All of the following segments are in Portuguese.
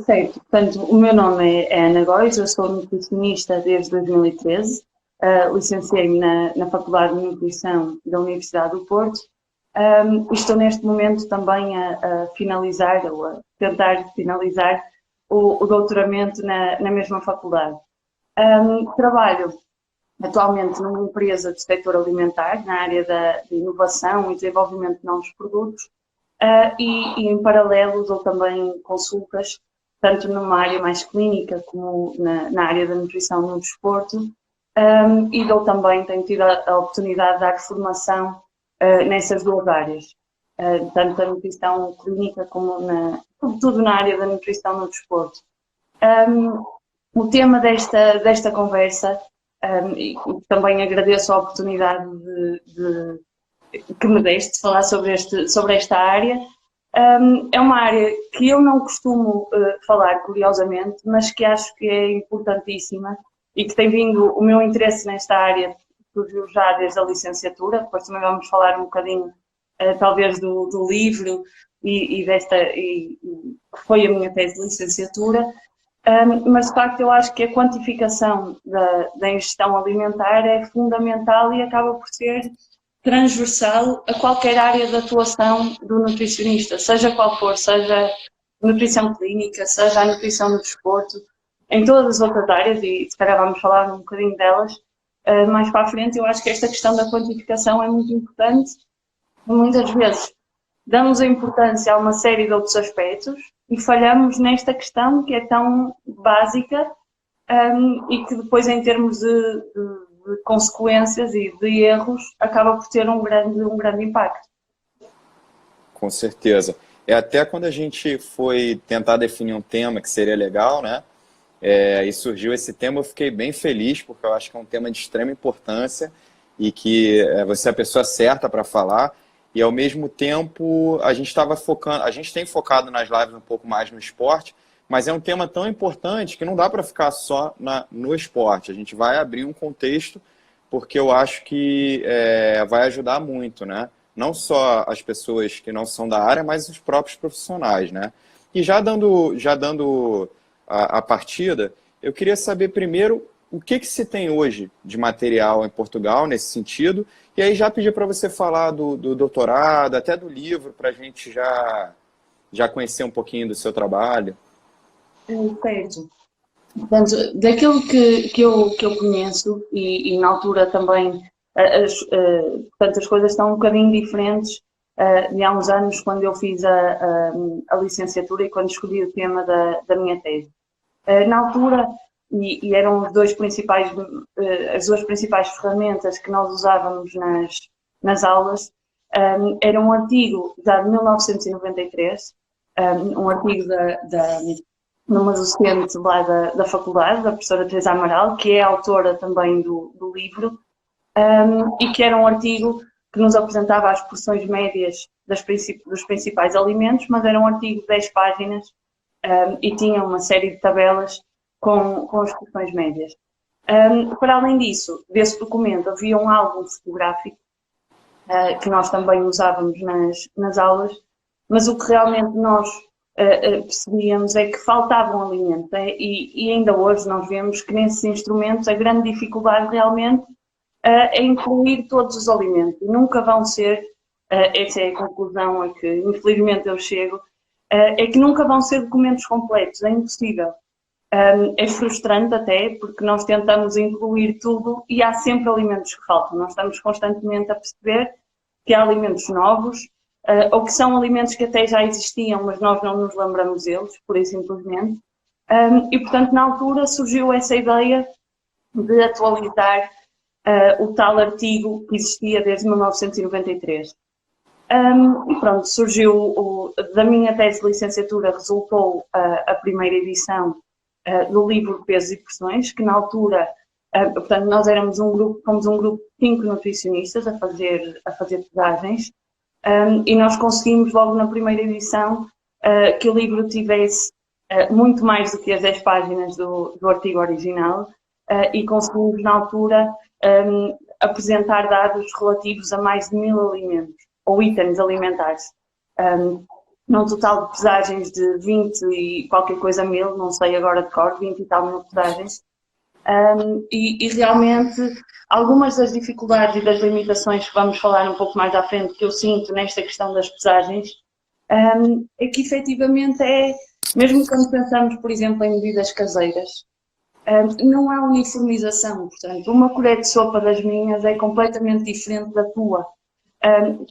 Certo, portanto, o meu nome é Ana Góis, eu sou nutricionista desde 2013, licenciei-me na Faculdade de Nutrição da Universidade do Porto, e estou neste momento também a finalizar, ou a tentar finalizar, o doutoramento na mesma faculdade. Trabalho atualmente numa empresa do setor alimentar, na área de inovação e desenvolvimento de novos produtos, e em paralelo dou também consultas, tanto numa área mais clínica como na área da nutrição no desporto, e dou também, tenho tido a oportunidade de dar formação nessas duas áreas, tanto a nutrição clínica como, sobretudo, na área da nutrição no desporto. O tema desta conversa, e também agradeço a oportunidade que me deste de falar sobre esta área. É uma área que eu não costumo falar, curiosamente, mas que acho que é importantíssima e que tem vindo, o meu interesse nesta área surgiu já desde a licenciatura, depois também vamos falar um bocadinho, talvez, do livro e que foi a minha tese de licenciatura, mas de facto eu acho que a quantificação da ingestão alimentar é fundamental e acaba por ser transversal a qualquer área de atuação do nutricionista, seja qual for, seja nutrição clínica, seja a nutrição no desporto, em todas as outras áreas, e se calhar vamos falar um bocadinho delas mais para a frente. Eu acho que esta questão da quantificação é muito importante. Muitas vezes damos a importância a uma série de outros aspectos e falhamos nesta questão que é tão básica e que depois, em termos de consequências e de erros, acaba por ter um grande impacto. Com certeza. É até quando a gente foi tentar definir um tema que seria legal, né? E surgiu esse tema, eu fiquei bem feliz, porque eu acho que é um tema de extrema importância e que você é a pessoa certa para falar. E ao mesmo tempo, a gente tem focado nas lives um pouco mais no esporte, mas é um tema tão importante que não dá para ficar só no esporte. A gente vai abrir um contexto, porque eu acho que vai ajudar muito, né? Não só as pessoas que não são da área, mas os próprios profissionais, né? E já dando a partida, eu queria saber primeiro o que se tem hoje de material em Portugal nesse sentido, e aí já pedir para você falar do doutorado, até do livro, para a gente já conhecer um pouquinho do seu trabalho. Certo. Portanto, daquilo que eu conheço, e na altura também, portanto, as coisas estão um bocadinho diferentes de há uns anos, quando eu fiz a licenciatura e quando escolhi o tema da minha tese. Na altura, e eram as duas principais ferramentas que nós usávamos nas aulas, era um artigo já de 1993, um artigo numa docente lá da faculdade, da professora Teresa Amaral, que é autora também do livro, e que era um artigo que nos apresentava as porções médias dos principais alimentos, mas era um artigo de 10 páginas e tinha uma série de tabelas com as porções médias. Para além disso, desse documento havia um álbum fotográfico que nós também usávamos nas aulas, mas o que realmente nós percebíamos é que faltavam alimentos, e ainda hoje nós vemos que nesses instrumentos a grande dificuldade realmente é incluir todos os alimentos. Nunca vão ser, essa é a conclusão a que infelizmente eu chego, é que nunca vão ser documentos completos, é impossível. É frustrante até, porque nós tentamos incluir tudo e há sempre alimentos que faltam. Nós estamos constantemente a perceber que há alimentos novos, ou que são alimentos que até já existiam, mas nós não nos lembramos deles, pura e simplesmente. E, portanto, na altura surgiu essa ideia de atualizar o tal artigo que existia desde 1993. E pronto, surgiu, da minha tese de licenciatura, resultou a primeira edição do livro Pesos e Porções, que na altura, portanto, nós fomos um grupo de 5 nutricionistas a fazer pesagens, e nós conseguimos logo na primeira edição que o livro tivesse muito mais do que as 10 páginas do artigo original, e conseguimos na altura apresentar dados relativos a mais de 1000 alimentos ou itens alimentares. num total de pesagens de 20 e qualquer coisa mil, não sei agora de cor, 20 e tal mil pesagens. E realmente algumas das dificuldades e das limitações que vamos falar um pouco mais à frente que eu sinto nesta questão das pesagens é que efetivamente mesmo quando pensamos, por exemplo, em medidas caseiras, não há uniformização, portanto, uma colher de sopa das minhas é completamente diferente da tua.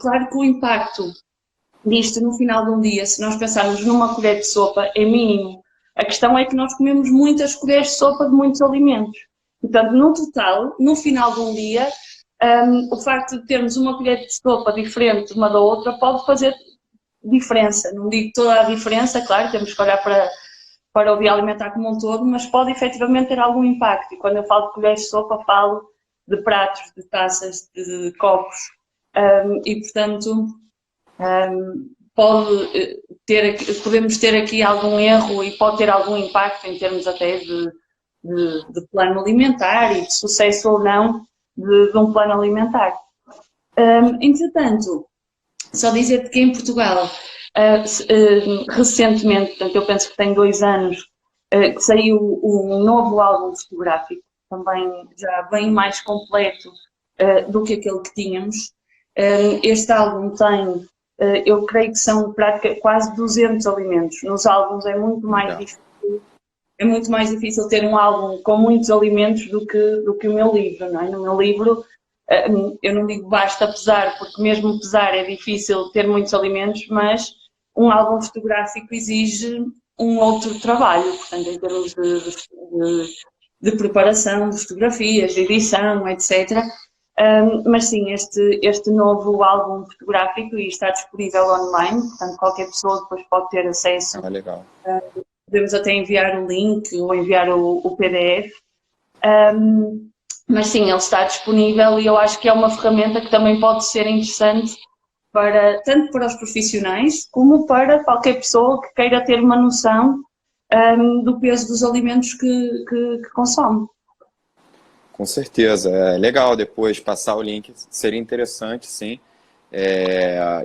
Claro que o impacto disto no final de um dia, se nós pensarmos numa colher de sopa, é mínimo. A questão é que nós comemos muitas colheres de sopa de muitos alimentos. Portanto, no total, no final de um dia, o facto de termos uma colher de sopa diferente uma da outra pode fazer diferença. Não digo toda a diferença, claro, temos que olhar para o dia alimentar como um todo, mas pode efetivamente ter algum impacto. E quando eu falo de colheres de sopa, falo de pratos, de taças, de copos. E, portanto, podemos ter aqui algum erro e pode ter algum impacto em termos até de plano alimentar e de sucesso ou não de um plano alimentar. Entretanto, só dizer-te que em Portugal, recentemente, portanto eu penso que tem 2 anos, que saiu um novo álbum fotográfico, também já bem mais completo do que aquele que tínhamos. Este álbum tem, eu creio que são quase 200 alimentos. Nos álbuns é muito mais difícil ter um álbum com muitos alimentos do que o meu livro, não é? No meu livro, eu não digo basta pesar, porque mesmo pesar é difícil ter muitos alimentos, mas um álbum fotográfico exige um outro trabalho, portanto, em termos de preparação, de fotografias, de edição, etc. Mas sim, este novo álbum fotográfico está disponível online, portanto qualquer pessoa depois pode ter acesso. Legal. Podemos até enviar o link ou enviar o PDF. Mas sim, ele está disponível e eu acho que é uma ferramenta que também pode ser interessante tanto para os profissionais como para qualquer pessoa que queira ter uma noção do peso dos alimentos que consome. Com certeza, é legal depois passar o link, seria interessante, sim.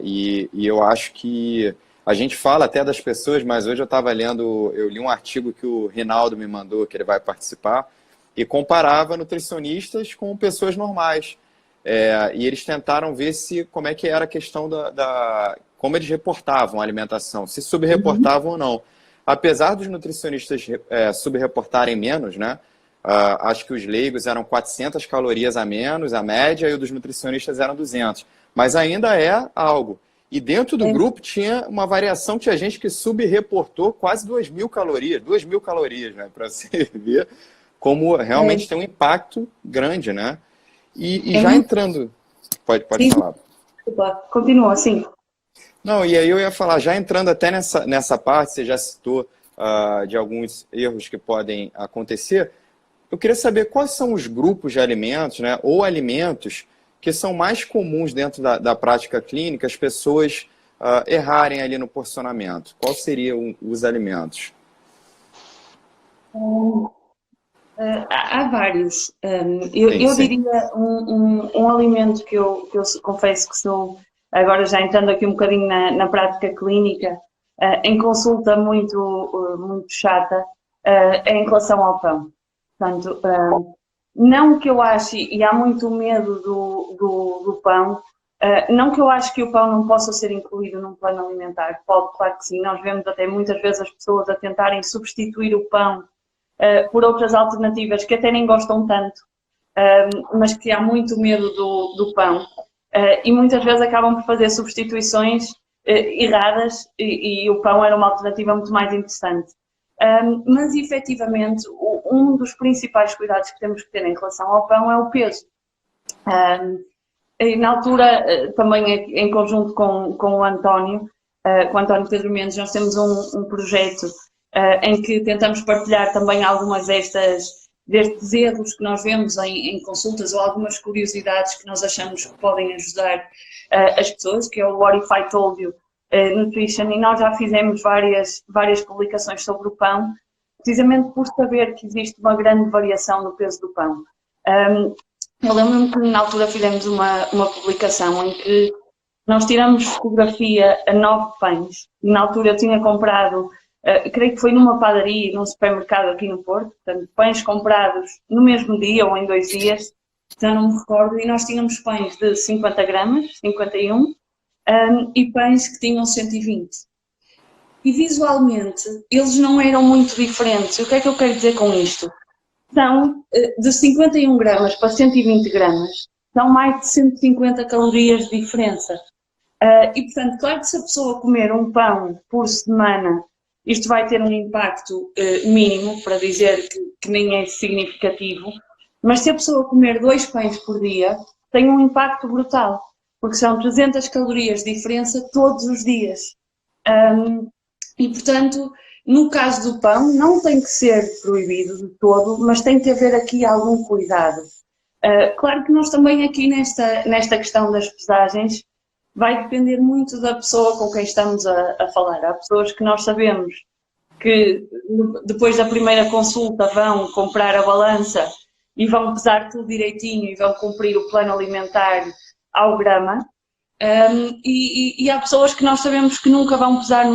E eu acho que a gente fala até das pessoas, mas hoje eu li um artigo que o Rinaldo me mandou, que ele vai participar, e comparava nutricionistas com pessoas normais. E eles tentaram ver como é que era a questão como eles reportavam a alimentação, se subreportavam ou não. Apesar dos nutricionistas subreportarem menos, né? Acho que os leigos eram 400 calorias a menos, a média, e o dos nutricionistas eram 200. Mas ainda é algo. E dentro do grupo tinha uma variação, tinha gente que subreportou quase 2.000 calorias. 2.000 calorias, né? Para você ver como realmente tem um impacto grande, né? E já entrando... Pode falar. Continua, sim. Não, e aí eu ia falar, já entrando até nessa parte, você já citou de alguns erros que podem acontecer. Eu queria saber quais são os grupos de alimentos, né, ou alimentos que são mais comuns dentro da prática clínica, as pessoas errarem ali no porcionamento. Quais seriam os alimentos? Há vários. Eu diria um alimento que eu confesso que sou, agora já entrando aqui um bocadinho na prática clínica, em consulta muito chata, é em relação ao pão. Portanto, não que eu ache, e há muito medo do pão, não que eu ache que o pão não possa ser incluído num plano alimentar. Pode, claro que sim. Nós vemos até muitas vezes as pessoas a tentarem substituir o pão por outras alternativas que até nem gostam tanto, mas que há muito medo do pão. E muitas vezes acabam por fazer substituições erradas e o pão era uma alternativa muito mais interessante. Mas, efetivamente, um dos principais cuidados que temos que ter em relação ao pão é o peso. Na altura, também em conjunto com o António Pedro Mendes, nós temos um projeto em que tentamos partilhar também algumas destes erros que nós vemos em consultas ou algumas curiosidades que nós achamos que podem ajudar as pessoas, que é o What If I Told You Nutrition, e nós já fizemos várias publicações sobre o pão, precisamente por saber que existe uma grande variação no peso do pão. Eu lembro-me que na altura fizemos uma publicação em que nós tiramos fotografia a 9 pães. Na altura eu tinha comprado, creio que foi numa padaria, num supermercado aqui no Porto, portanto, pães comprados no mesmo dia ou em 2 dias, já não me recordo, e nós tínhamos pães de 50 gramas, 51, e pães que tinham 120. E visualmente eles não eram muito diferentes. O que é que eu quero dizer com isto? São de 51 gramas para 120 gramas, são mais de 150 calorias de diferença. E portanto, claro que se a pessoa comer um pão por semana, isto vai ter um impacto mínimo, para dizer que nem é significativo, mas se a pessoa comer 2 pães por dia, tem um impacto brutal, porque são 300 calorias de diferença todos os dias. E, portanto, no caso do pão, não tem que ser proibido de todo, mas tem que haver aqui algum cuidado. Claro que nós também aqui nesta questão das pesagens, vai depender muito da pessoa com quem estamos a falar. Há pessoas que nós sabemos que depois da primeira consulta vão comprar a balança e vão pesar tudo direitinho e vão cumprir o plano alimentar ao grama. E há pessoas que nós sabemos que nunca vão pegar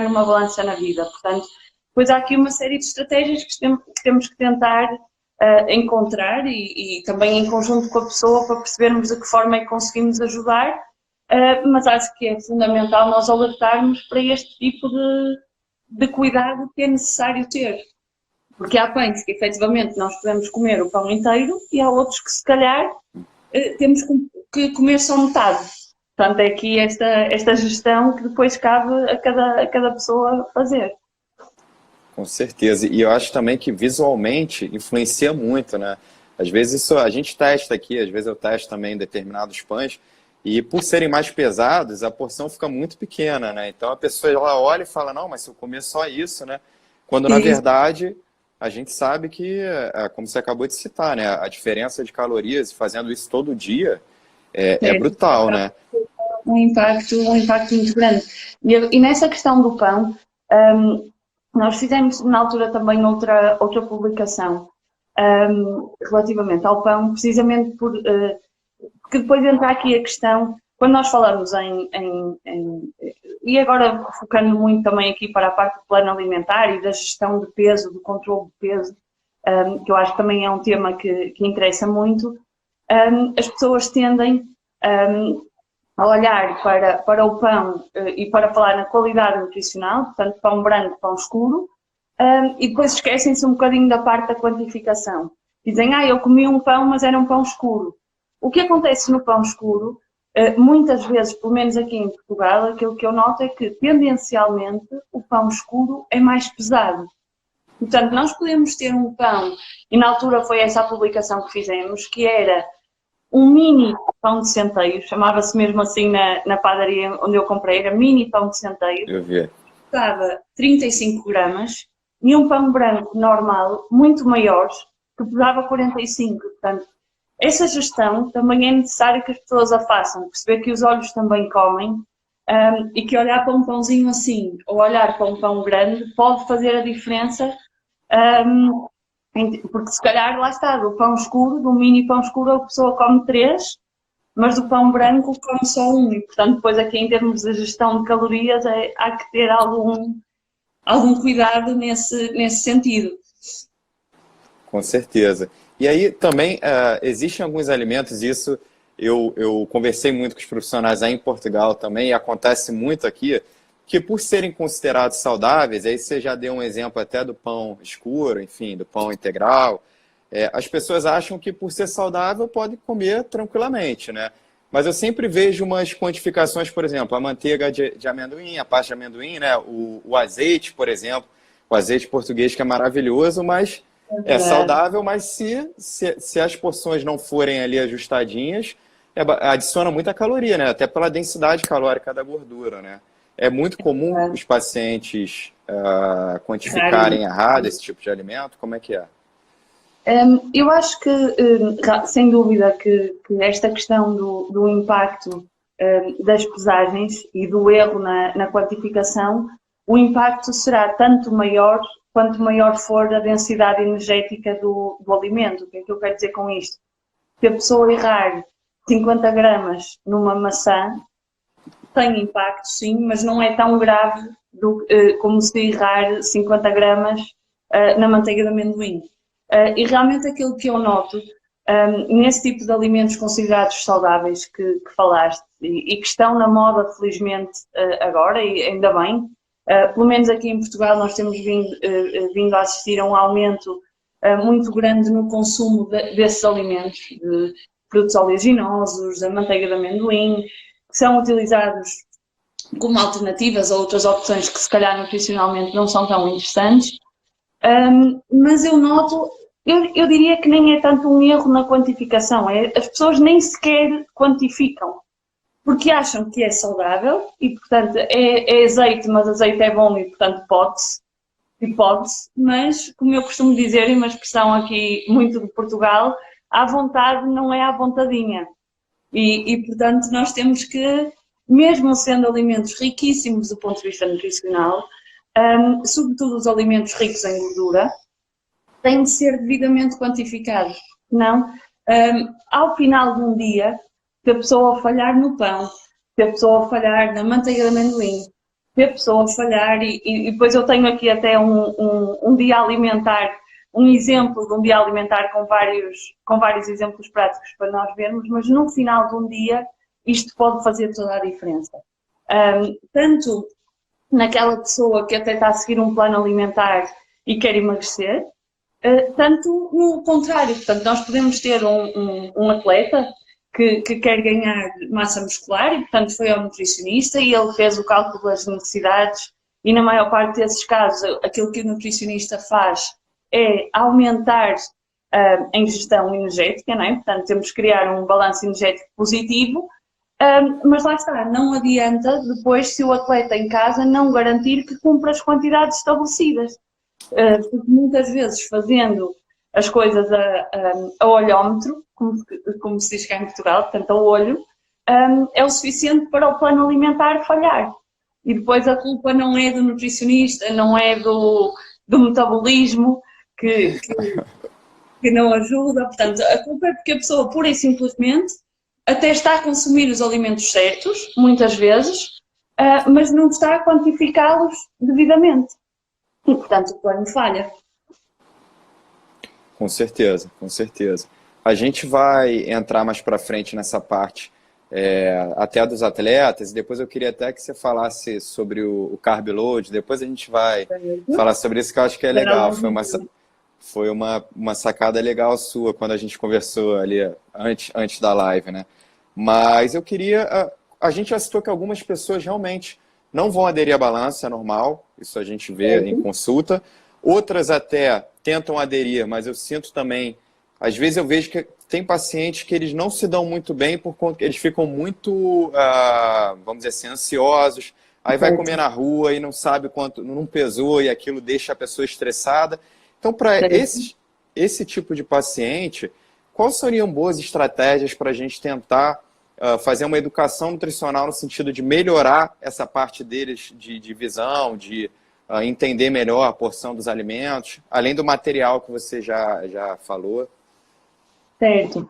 numa balança na vida. Portanto, depois há aqui uma série de estratégias que temos que tentar encontrar e também em conjunto com a pessoa para percebermos de que forma é que conseguimos ajudar, mas acho que é fundamental nós alertarmos para este tipo de cuidado que é necessário ter. Porque há pães que efetivamente nós podemos comer o pão inteiro e há outros que se calhar temos que comer só metade. Portanto, é aqui esta gestão que depois cabe a cada pessoa fazer. Com certeza. E eu acho também que visualmente influencia muito, né? Às vezes isso a gente testa aqui, às vezes eu testo também determinados pães, e por serem mais pesados, a porção fica muito pequena, né? Então a pessoa ela olha e fala, não, mas se eu comer só isso, né? Quando na verdade a gente sabe que, como você acabou de citar, né? A diferença de calorias fazendo isso todo dia é brutal, né? Um impacto muito grande. E nessa questão do pão, nós fizemos na altura também outra publicação relativamente ao pão, precisamente porque depois entra aqui a questão, quando nós falamos e agora focando muito também aqui para a parte do plano alimentar e da gestão de peso, do controle de peso, que eu acho que também é um tema que interessa muito, as pessoas tendem a olhar para o pão e para falar na qualidade nutricional, portanto pão branco, pão escuro, e depois esquecem-se um bocadinho da parte da quantificação. Dizem, eu comi um pão, mas era um pão escuro. O que acontece no pão escuro, muitas vezes, pelo menos aqui em Portugal, aquilo que eu noto é que tendencialmente o pão escuro é mais pesado. Portanto, nós podemos ter um pão, e na altura foi essa a publicação que fizemos, que era um mini pão de centeio, chamava-se mesmo assim na padaria onde eu comprei, era mini pão de centeio. Eu vi. Pesava 35 gramas e um pão branco normal, muito maior, que pesava 45. Portanto, essa gestão também é necessário que as pessoas a façam, perceber que os olhos também comem e que olhar para um pãozinho assim ou olhar para um pão grande pode fazer a diferença. Porque se calhar, lá está, do pão escuro, do mini pão escuro, a pessoa come 3, mas do pão branco come só 1. E, portanto, depois aqui em termos de gestão de calorias há que ter algum cuidado nesse sentido. Com certeza. E aí também existem alguns alimentos, isso eu conversei muito com os profissionais aí em Portugal também, e acontece muito aqui, que por serem considerados saudáveis, aí você já deu um exemplo até do pão escuro, enfim, do pão integral, as pessoas acham que por ser saudável pode comer tranquilamente, né? Mas eu sempre vejo umas quantificações, por exemplo, a manteiga de amendoim, a pasta de amendoim, né? O azeite, por exemplo, o azeite português que é maravilhoso, mas é saudável, mas se as porções não forem ali ajustadinhas, adiciona muita caloria, né? Até pela densidade calórica da gordura, né? É muito comum os pacientes quantificarem errado esse tipo de alimento? Como é que é? Eu acho que, sem dúvida, que esta questão do impacto das pesagens e do erro na quantificação, o impacto será tanto maior quanto maior for a densidade energética do alimento. O que é que eu quero dizer com isto? Se a pessoa errar 50 gramas numa maçã tem impacto, sim, mas não é tão grave como se errar 50 gramas na manteiga de amendoim. E realmente aquilo que eu noto nesse tipo de alimentos considerados saudáveis que falaste e que estão na moda, felizmente, agora, e ainda bem, pelo menos aqui em Portugal nós temos vindo a assistir a um aumento muito grande no consumo desses alimentos, de produtos oleaginosos, da manteiga de amendoim, que são utilizados como alternativas a outras opções que se calhar nutricionalmente não são tão interessantes. Mas eu noto, eu diria que nem é tanto um erro na quantificação, as pessoas nem sequer quantificam, porque acham que é saudável e, portanto, é azeite, mas azeite é bom e, portanto, pode-se, mas, como eu costumo dizer, e uma expressão aqui muito de Portugal, à vontade não é à vontadinha. E, portanto, nós temos que, mesmo sendo alimentos riquíssimos do ponto de vista nutricional, sobretudo os alimentos ricos em gordura, têm de ser devidamente quantificados. Senão, ao final de um dia, se a pessoa falhar no pão, se a pessoa falhar na manteiga de amendoim, se a pessoa falhar, e depois eu tenho aqui até um dia alimentar, um exemplo de um dia alimentar com vários exemplos práticos para nós vermos, mas no final de um dia isto pode fazer toda a diferença. Tanto naquela pessoa que até está a seguir um plano alimentar e quer emagrecer, tanto no contrário. Portanto, nós podemos ter um atleta que quer ganhar massa muscular e, portanto, foi ao nutricionista e ele fez o cálculo das necessidades e, na maior parte desses casos, aquilo que o nutricionista faz é aumentar a ingestão energética, não é? Portanto, temos que criar um balanço energético positivo, mas lá está, não adianta depois se o atleta em casa não garantir que cumpra as quantidades estabelecidas. Porque muitas vezes fazendo as coisas a olhómetro, como se diz cá em Portugal, portanto a olho, é o suficiente para o plano alimentar falhar. E depois a culpa não é do nutricionista, não é do metabolismo que não ajuda. Portanto, a culpa é porque a pessoa pura e simplesmente até está a consumir os alimentos certos, muitas vezes, mas não está a quantificá-los devidamente. E, portanto, o plano falha. Com certeza, com certeza. A gente vai entrar mais para frente nessa parte, até dos atletas, e depois eu queria até que você falasse sobre o carb load, depois a gente vai falar sobre isso, que eu acho que é legal. Foi uma sacada legal sua quando a gente conversou ali antes da live, né? Mas eu queria... A gente já citou que algumas pessoas realmente não vão aderir à balança, é normal, isso a gente vê em consulta. Outras até tentam aderir, mas eu sinto também... Às vezes eu vejo que tem pacientes que eles não se dão muito bem por conta que eles ficam muito, vamos dizer assim, ansiosos. Aí vai comer na rua e não sabe quanto, não pesou e aquilo deixa a pessoa estressada. Então, para esse tipo de paciente, quais seriam boas estratégias para a gente tentar fazer uma educação nutricional no sentido de melhorar essa parte deles de visão, de entender melhor a porção dos alimentos, além do material que você já falou? Certo.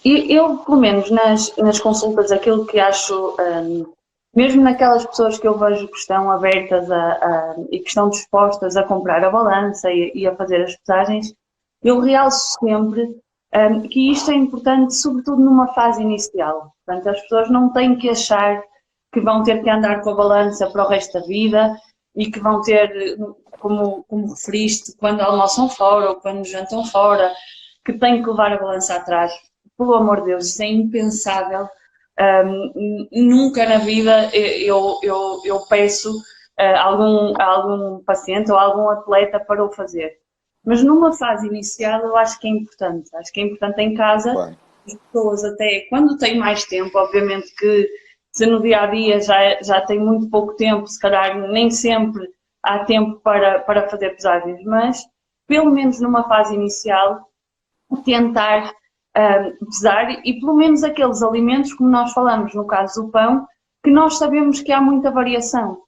Eu, pelo menos nas consultas, aquilo que acho, mesmo naquelas pessoas que eu vejo que estão abertas e que estão dispostas a comprar a balança e a fazer as pesagens, eu realço sempre que isto é importante, sobretudo numa fase inicial. Portanto, as pessoas não têm que achar que vão ter que andar com a balança para o resto da vida e que vão ter, como referiste, quando almoçam fora ou quando jantam fora, que têm que levar a balança atrás. Pelo amor de Deus, isso é impensável. Nunca na vida eu peço a algum paciente ou a algum atleta para o fazer. Mas numa fase inicial eu acho que é importante. Acho que é importante em casa, as pessoas até quando têm mais tempo, obviamente que se no dia-a-dia já tem muito pouco tempo, se calhar nem sempre há tempo para fazer pesagens, mas pelo menos numa fase inicial tentar pesar e pelo menos aqueles alimentos, como nós falamos no caso do pão, que nós sabemos que há muita variação.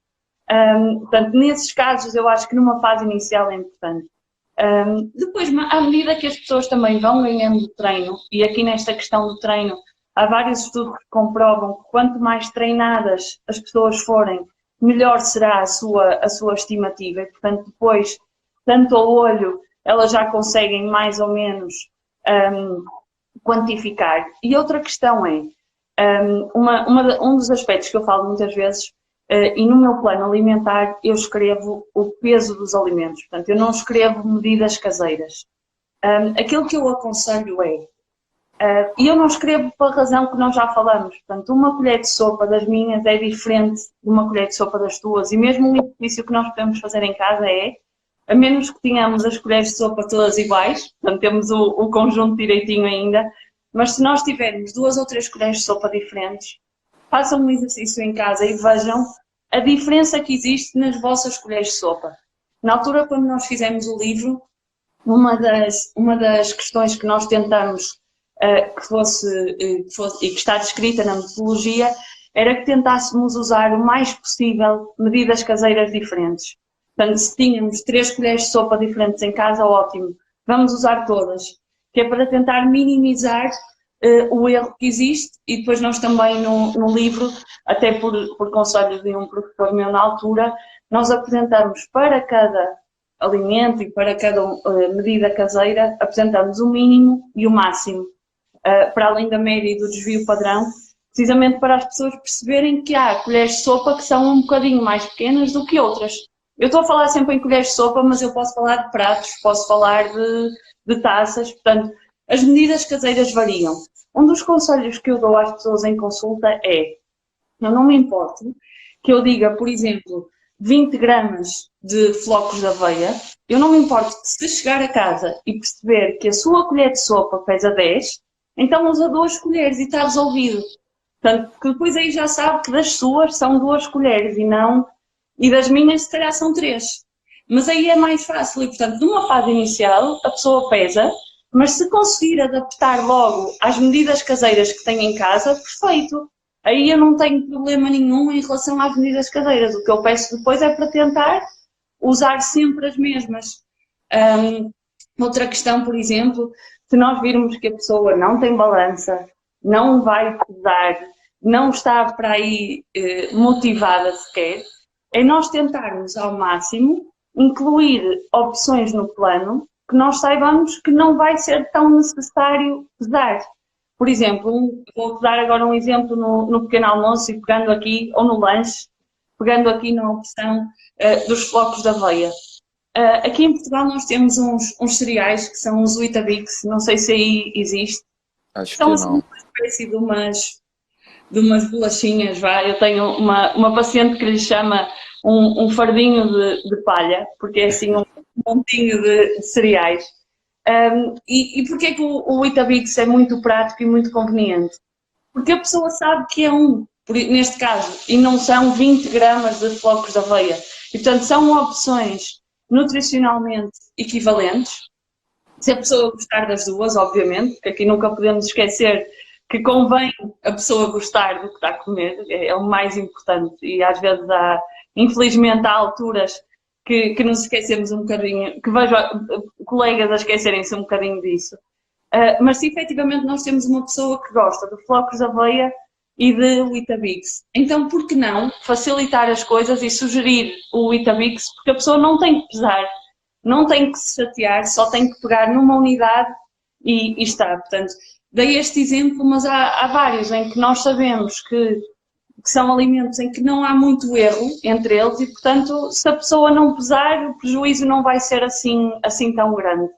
Portanto, nesses casos eu acho que numa fase inicial é importante. Depois, à medida que as pessoas também vão ganhando treino, e aqui nesta questão do treino, há vários estudos que comprovam que quanto mais treinadas as pessoas forem, melhor será a sua estimativa. E, portanto, depois, tanto ao olho, elas já conseguem mais ou menos quantificar. E outra questão é, um dos aspectos que eu falo muitas vezes, e no meu plano alimentar eu escrevo o peso dos alimentos, portanto eu não escrevo medidas caseiras. Aquilo que eu aconselho e eu não escrevo pela razão que nós já falamos, portanto uma colher de sopa das minhas é diferente de uma colher de sopa das tuas, e mesmo o exercício que nós podemos fazer em casa a menos que tenhamos as colheres de sopa todas iguais, portanto temos o conjunto direitinho ainda, mas se nós tivermos 2 ou 3 colheres de sopa diferentes, façam um exercício em casa e vejam a diferença que existe nas vossas colheres de sopa. Na altura, quando nós fizemos o livro, uma das questões que nós tentamos que fosse e que está descrita na metodologia era que tentássemos usar o mais possível medidas caseiras diferentes. Portanto, se tínhamos 3 colheres de sopa diferentes em casa, ótimo, vamos usar todas, que é para tentar minimizar o erro que existe. E depois nós também no livro, até por conselho de um professor meu na altura, nós apresentamos para cada alimento e para cada medida caseira, apresentamos o mínimo e o máximo, para além da média e do desvio padrão, precisamente para as pessoas perceberem que há colheres de sopa que são um bocadinho mais pequenas do que outras. Eu estou a falar sempre em colheres de sopa, mas eu posso falar de pratos, posso falar de taças, portanto, as medidas caseiras variam. Um dos conselhos que eu dou às pessoas em consulta eu não me importo que eu diga, por exemplo, 20 gramas de flocos de aveia, eu não me importo que se chegar a casa e perceber que a sua colher de sopa pesa 10, então usa 2 colheres e está resolvido. Portanto, que depois aí já sabe que das suas são 2 colheres e das minhas se calhar são 3. Mas aí é mais fácil e, portanto, numa fase inicial, a pessoa pesa, mas se conseguir adaptar logo às medidas caseiras que tem em casa, perfeito. Aí eu não tenho problema nenhum em relação às medidas caseiras. O que eu peço depois é para tentar usar sempre as mesmas. Outra questão, por exemplo, se nós virmos que a pessoa não tem balança, não vai pesar, não está para aí motivada sequer, é nós tentarmos ao máximo incluir opções no plano que nós saibamos que não vai ser tão necessário pesar. Por exemplo, vou dar agora um exemplo no pequeno almoço e pegando aqui, ou no lanche, pegando aqui na opção dos flocos de aveia. Aqui em Portugal nós temos uns cereais que são os Weetabix, não sei se aí existe. Acho São que assim, não. uma espécie de umas bolachinhas, eu tenho uma paciente que lhe chama um fardinho de palha, porque é assim um montinho de cereais. E porquê que o Weetabix é muito prático e muito conveniente? Porque a pessoa sabe que é neste caso, e não são 20 gramas de flocos de aveia. E portanto são opções nutricionalmente equivalentes, se a pessoa gostar das duas, obviamente, porque aqui nunca podemos esquecer que convém a pessoa gostar do que está a comer, é o mais importante, e às vezes infelizmente há alturas que nos esquecemos um bocadinho, que vejo colegas a esquecerem-se um bocadinho disso. Mas se efetivamente nós temos uma pessoa que gosta de flocos de aveia e de Weetabix, então por que não facilitar as coisas e sugerir o Weetabix, porque a pessoa não tem que pesar, não tem que se chatear, só tem que pegar numa unidade e está. Portanto, dei este exemplo, mas há vários em que nós sabemos que são alimentos em que não há muito erro entre eles e, portanto, se a pessoa não pesar, o prejuízo não vai ser assim tão grande.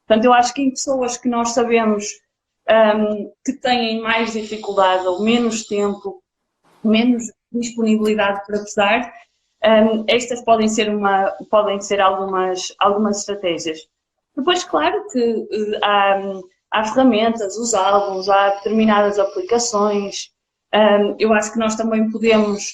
Portanto, eu acho que em pessoas que nós sabemos que têm mais dificuldade ou menos tempo, menos disponibilidade para pesar, estas podem ser algumas estratégias. Depois, claro que há ferramentas, os álbuns, há determinadas aplicações. Eu acho que nós também podemos,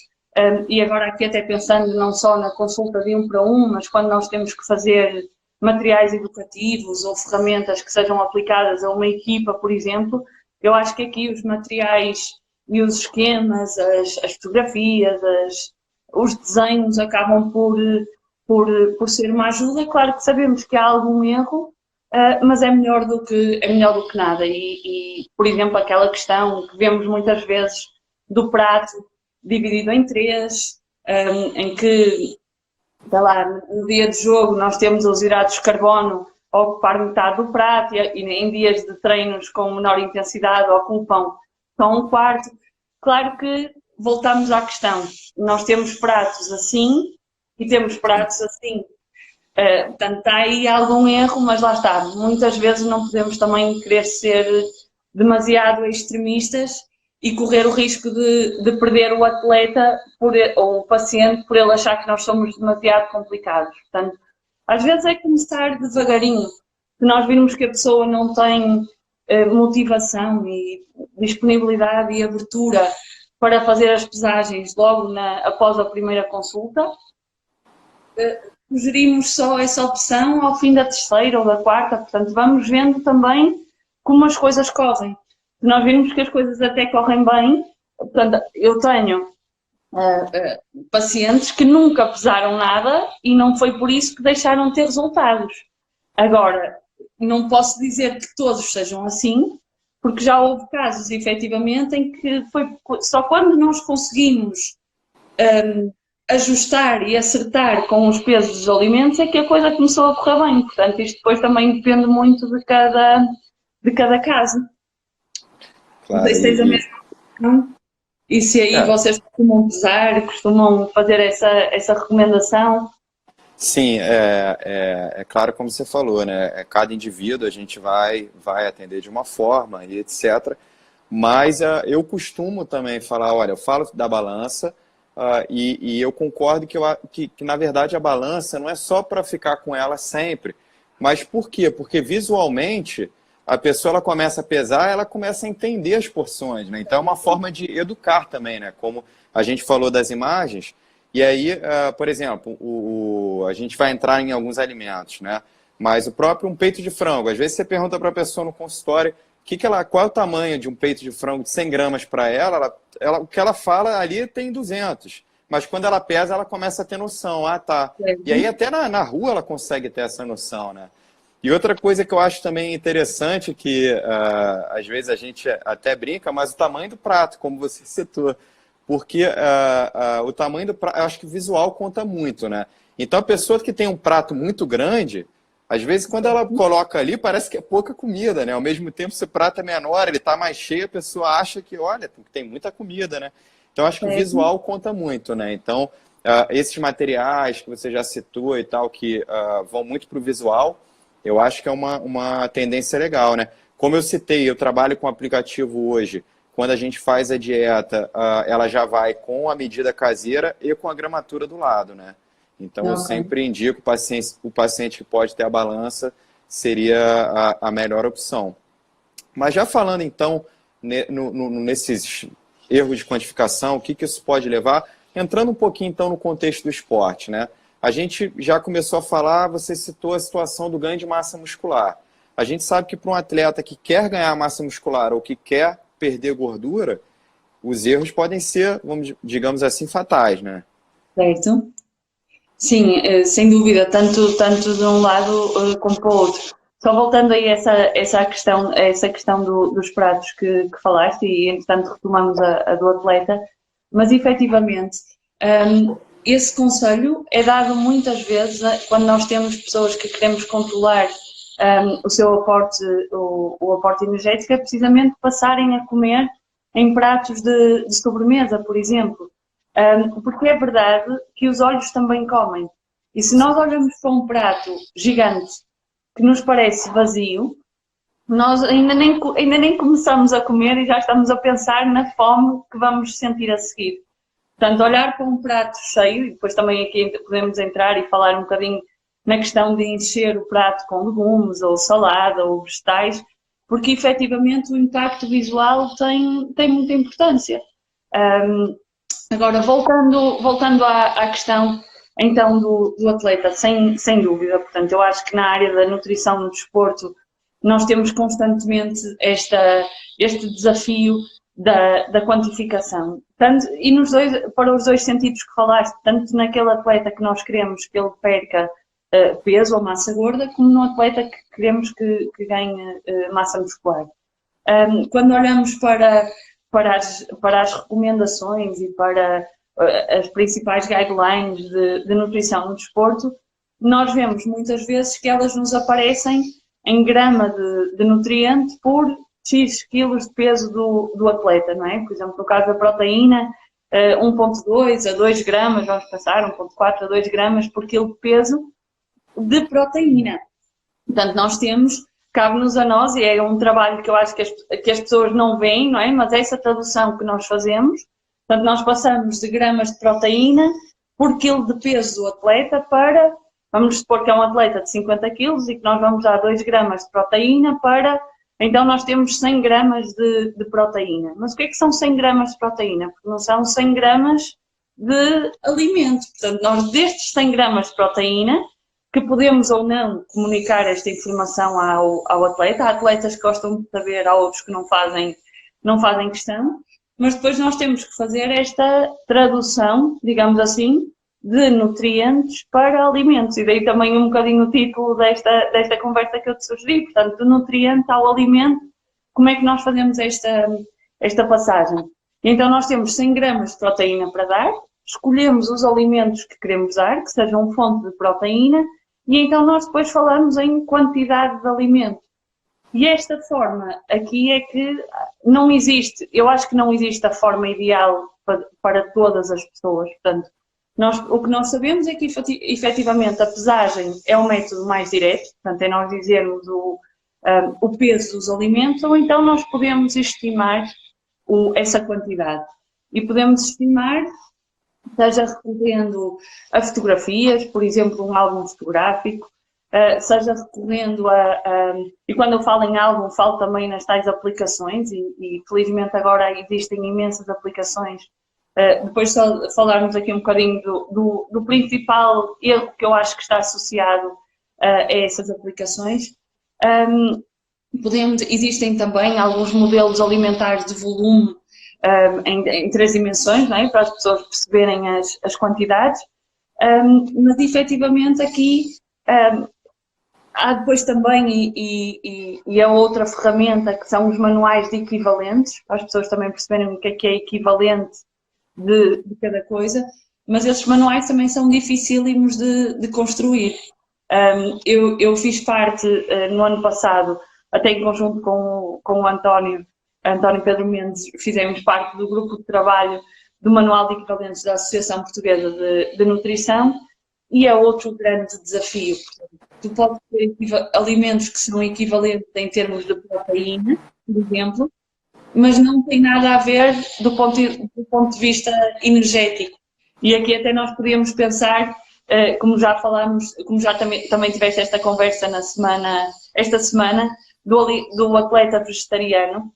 e agora aqui até pensando não só na consulta de 1 para 1, mas quando nós temos que fazer materiais educativos ou ferramentas que sejam aplicadas a uma equipa, por exemplo, eu acho que aqui os materiais e os esquemas, as fotografias, os desenhos acabam por por ser uma ajuda. Claro que sabemos que há algum erro, mas é melhor do que nada. Por exemplo, aquela questão que vemos muitas vezes do prato dividido em três, em que, sei lá, no dia de jogo nós temos os hidratos de carbono a ocupar metade do prato e em dias de treinos com menor intensidade ocupam só um quarto. Claro que voltamos à questão. Nós temos pratos assim e temos pratos assim. Portanto, está aí algum erro, mas lá está. Muitas vezes não podemos também querer ser demasiado extremistas e correr o risco de perder o atleta ou o paciente por ele achar que nós somos demasiado complicados. Portanto, às vezes é começar devagarinho. Se nós virmos que a pessoa não tem motivação e disponibilidade e abertura para fazer as pesagens logo após a primeira consulta, sugerimos só essa opção ao fim da terceira ou da quarta. Portanto, vamos vendo também como as coisas correm. Se nós virmos que as coisas até correm bem, portanto, eu tenho pacientes que nunca pesaram nada e não foi por isso que deixaram de ter resultados. Agora, não posso dizer que todos sejam assim, porque já houve casos, efetivamente, em que foi só quando nós conseguimos ajustar e acertar com os pesos dos alimentos é que a coisa começou a correr bem. Portanto, isto depois também depende muito de cada caso. Claro, Não sei se tens a mesma opinião. E se aí vocês costumam pesar, costumam fazer essa recomendação? Sim, é claro como você falou, né? Cada indivíduo a gente vai atender de uma forma e etc. Mas eu costumo também falar, olha, eu falo da balança e eu concordo que na verdade a balança não é só para ficar com ela sempre. Mas por quê? Porque visualmente a pessoa ela começa a pesar, ela começa a entender as porções, né? Então é uma forma de educar também, né? Como a gente falou das imagens. E aí, por exemplo, a gente vai entrar em alguns alimentos, né? Mas o próprio um peito de frango, às vezes você pergunta para a pessoa no consultório qual é o tamanho de um peito de frango de 100 gramas para ela, o que ela fala ali tem 200. Mas quando ela pesa, ela começa a ter noção. Ah, tá. E aí até na rua ela consegue ter essa noção, né? E outra coisa que eu acho também interessante, que às vezes a gente até brinca, mas o tamanho do prato, como você citou. Porque o tamanho do prato, eu acho que o visual conta muito, né? Então a pessoa que tem um prato muito grande, às vezes quando ela coloca ali, parece que é pouca comida, né? Ao mesmo tempo, se o prato é menor, ele está mais cheio, a pessoa acha que, olha, tem muita comida, né? Então acho que o visual conta muito, né? Então, esses materiais que você já citou e tal, que vão muito para o visual, eu acho que é uma tendência legal, né? Como eu citei, eu trabalho com aplicativo hoje. Quando a gente faz a dieta, ela já vai com a medida caseira e com a gramatura do lado, né? Então, eu sempre indico o paciente que pode ter a balança, seria a melhor opção. Mas já falando, então, nesses erros de quantificação, o que isso pode levar? Entrando um pouquinho, então, no contexto do esporte, né? A gente já começou a falar, você citou a situação do ganho de massa muscular. A gente sabe que para um atleta que quer ganhar massa muscular ou que quer perder gordura, os erros podem ser, digamos assim, fatais, né? Certo. Sim, sem dúvida, tanto de um lado como para o outro. Só voltando aí a essa questão dos pratos que falaste, e entretanto retomamos a do atleta, mas efetivamente esse conselho é dado muitas vezes quando nós temos pessoas que queremos controlar o seu aporte, o aporte energético, é precisamente passarem a comer em pratos de sobremesa, por exemplo. Porque é verdade que os olhos também comem. E se nós olhamos para um prato gigante que nos parece vazio, nós ainda nem começamos a comer e já estamos a pensar na fome que vamos sentir a seguir. Portanto, olhar para um prato cheio, e depois também aqui podemos entrar e falar um bocadinho na questão de encher o prato com legumes, ou salada, ou vegetais, porque efetivamente o impacto visual tem muita importância. Agora, voltando à questão então do atleta, sem dúvida, portanto, eu acho que na área da nutrição no desporto nós temos constantemente este desafio da quantificação. Tanto, e para os dois sentidos que falaste, tanto naquele atleta que nós queremos que ele perca peso ou massa gorda, como no atleta que queremos que ganhe massa muscular. Quando olhamos para as recomendações e para as principais guidelines de nutrição no desporto, nós vemos muitas vezes que elas nos aparecem em grama de nutriente por X quilos de peso do atleta, não é? Por exemplo, no caso da proteína, 1,2 a 2 gramas, vamos passar 1,4 a 2 gramas por quilo de peso de proteína. Portanto, nós temos, cabe-nos a nós, e é um trabalho que eu acho que as pessoas não veem, não é? Mas essa tradução que nós fazemos, portanto, nós passamos de gramas de proteína por quilo de peso do atleta para, vamos supor que é um atleta de 50 quilos e que nós vamos dar 2 gramas de proteína para, então nós temos 100 gramas de proteína. Mas o que é que são 100 gramas de proteína? Porque não são 100 gramas de alimento. Portanto, nós destes 100 gramas de proteína, que podemos ou não comunicar esta informação ao atleta. Há atletas que gostam de saber, há outros que não fazem questão, mas depois nós temos que fazer esta tradução, digamos assim, de nutrientes para alimentos. E daí também um bocadinho o título desta conversa que eu te sugeri, portanto, do nutriente ao alimento, como é que nós fazemos esta passagem? E então nós temos 100 gramas de proteína para dar, escolhemos os alimentos que queremos dar, que sejam fonte de proteína, e então nós depois falamos em quantidade de alimento. E esta forma aqui é que não existe, eu acho que não existe a forma ideal para todas as pessoas. Portanto, o que nós sabemos é que efetivamente a pesagem é o método mais direto, portanto é nós dizermos o peso dos alimentos, ou então nós podemos estimar essa quantidade. E podemos estimar, seja recorrendo a fotografias, por exemplo, um álbum fotográfico, seja recorrendo e quando eu falo em álbum, falo também nas tais aplicações, e felizmente agora existem imensas aplicações. Depois só falarmos aqui um bocadinho do principal erro que eu acho que está associado a essas aplicações. Existem também alguns modelos alimentares de volume em 3 dimensões, não é? Para as pessoas perceberem as quantidades, mas efetivamente aqui há depois também, e a outra ferramenta que são os manuais de equivalentes, para as pessoas também perceberem o que é equivalente de cada coisa, mas esses manuais também são dificílimos de construir. Eu fiz parte no ano passado, até em conjunto com o António Pedro Mendes, fizemos parte do grupo de trabalho do Manual de Equivalentes da Associação Portuguesa de Nutrição, e é outro grande desafio. Tu podes ter alimentos que são equivalentes em termos de proteína, por exemplo, mas não tem nada a ver do ponto de vista energético. E aqui até nós podíamos pensar, como já falámos, como já também tiveste esta conversa esta semana, do atleta vegetariano,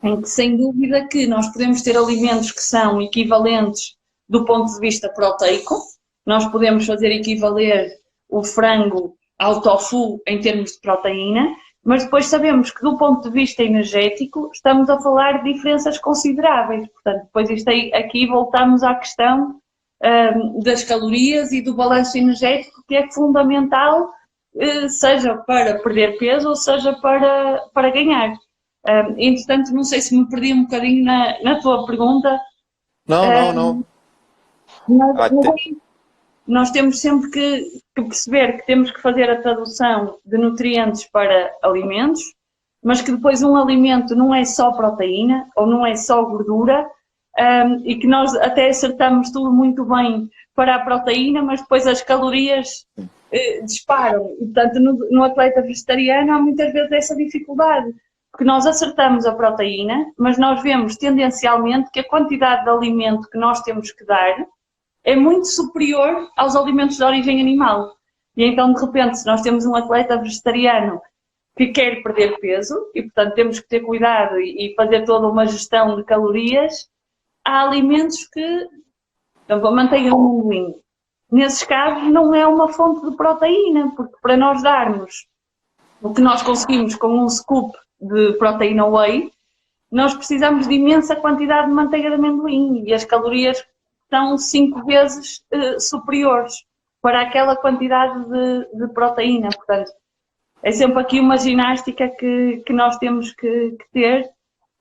em que sem dúvida que nós podemos ter alimentos que são equivalentes do ponto de vista proteico, nós podemos fazer equivaler o frango ao tofu em termos de proteína, mas depois sabemos que do ponto de vista energético estamos a falar de diferenças consideráveis. Portanto, depois aqui voltamos à questão das calorias e do balanço energético, que é fundamental, seja para perder peso ou seja para ganhar. Entretanto, não sei se me perdi um bocadinho na tua pergunta. Não. Nós temos sempre que perceber que temos que fazer a tradução de nutrientes para alimentos, mas que depois um alimento não é só proteína ou não é só gordura, e que nós até acertamos tudo muito bem para a proteína, mas depois as calorias disparam. E, portanto, no atleta vegetariano há muitas vezes essa dificuldade, porque nós acertamos a proteína, mas nós vemos tendencialmente que a quantidade de alimento que nós temos que dar é muito superior aos alimentos de origem animal. E então, de repente, se nós temos um atleta vegetariano que quer perder peso, e portanto temos que ter cuidado e fazer toda uma gestão de calorias, há alimentos que, então, a manteiga de amendoim, nesses casos não é uma fonte de proteína, porque para nós darmos o que nós conseguimos com um scoop de proteína whey, nós precisamos de imensa quantidade de manteiga de amendoim e as calorias são 5 vezes superiores para aquela quantidade de proteína. Portanto, é sempre aqui uma ginástica que nós temos que ter,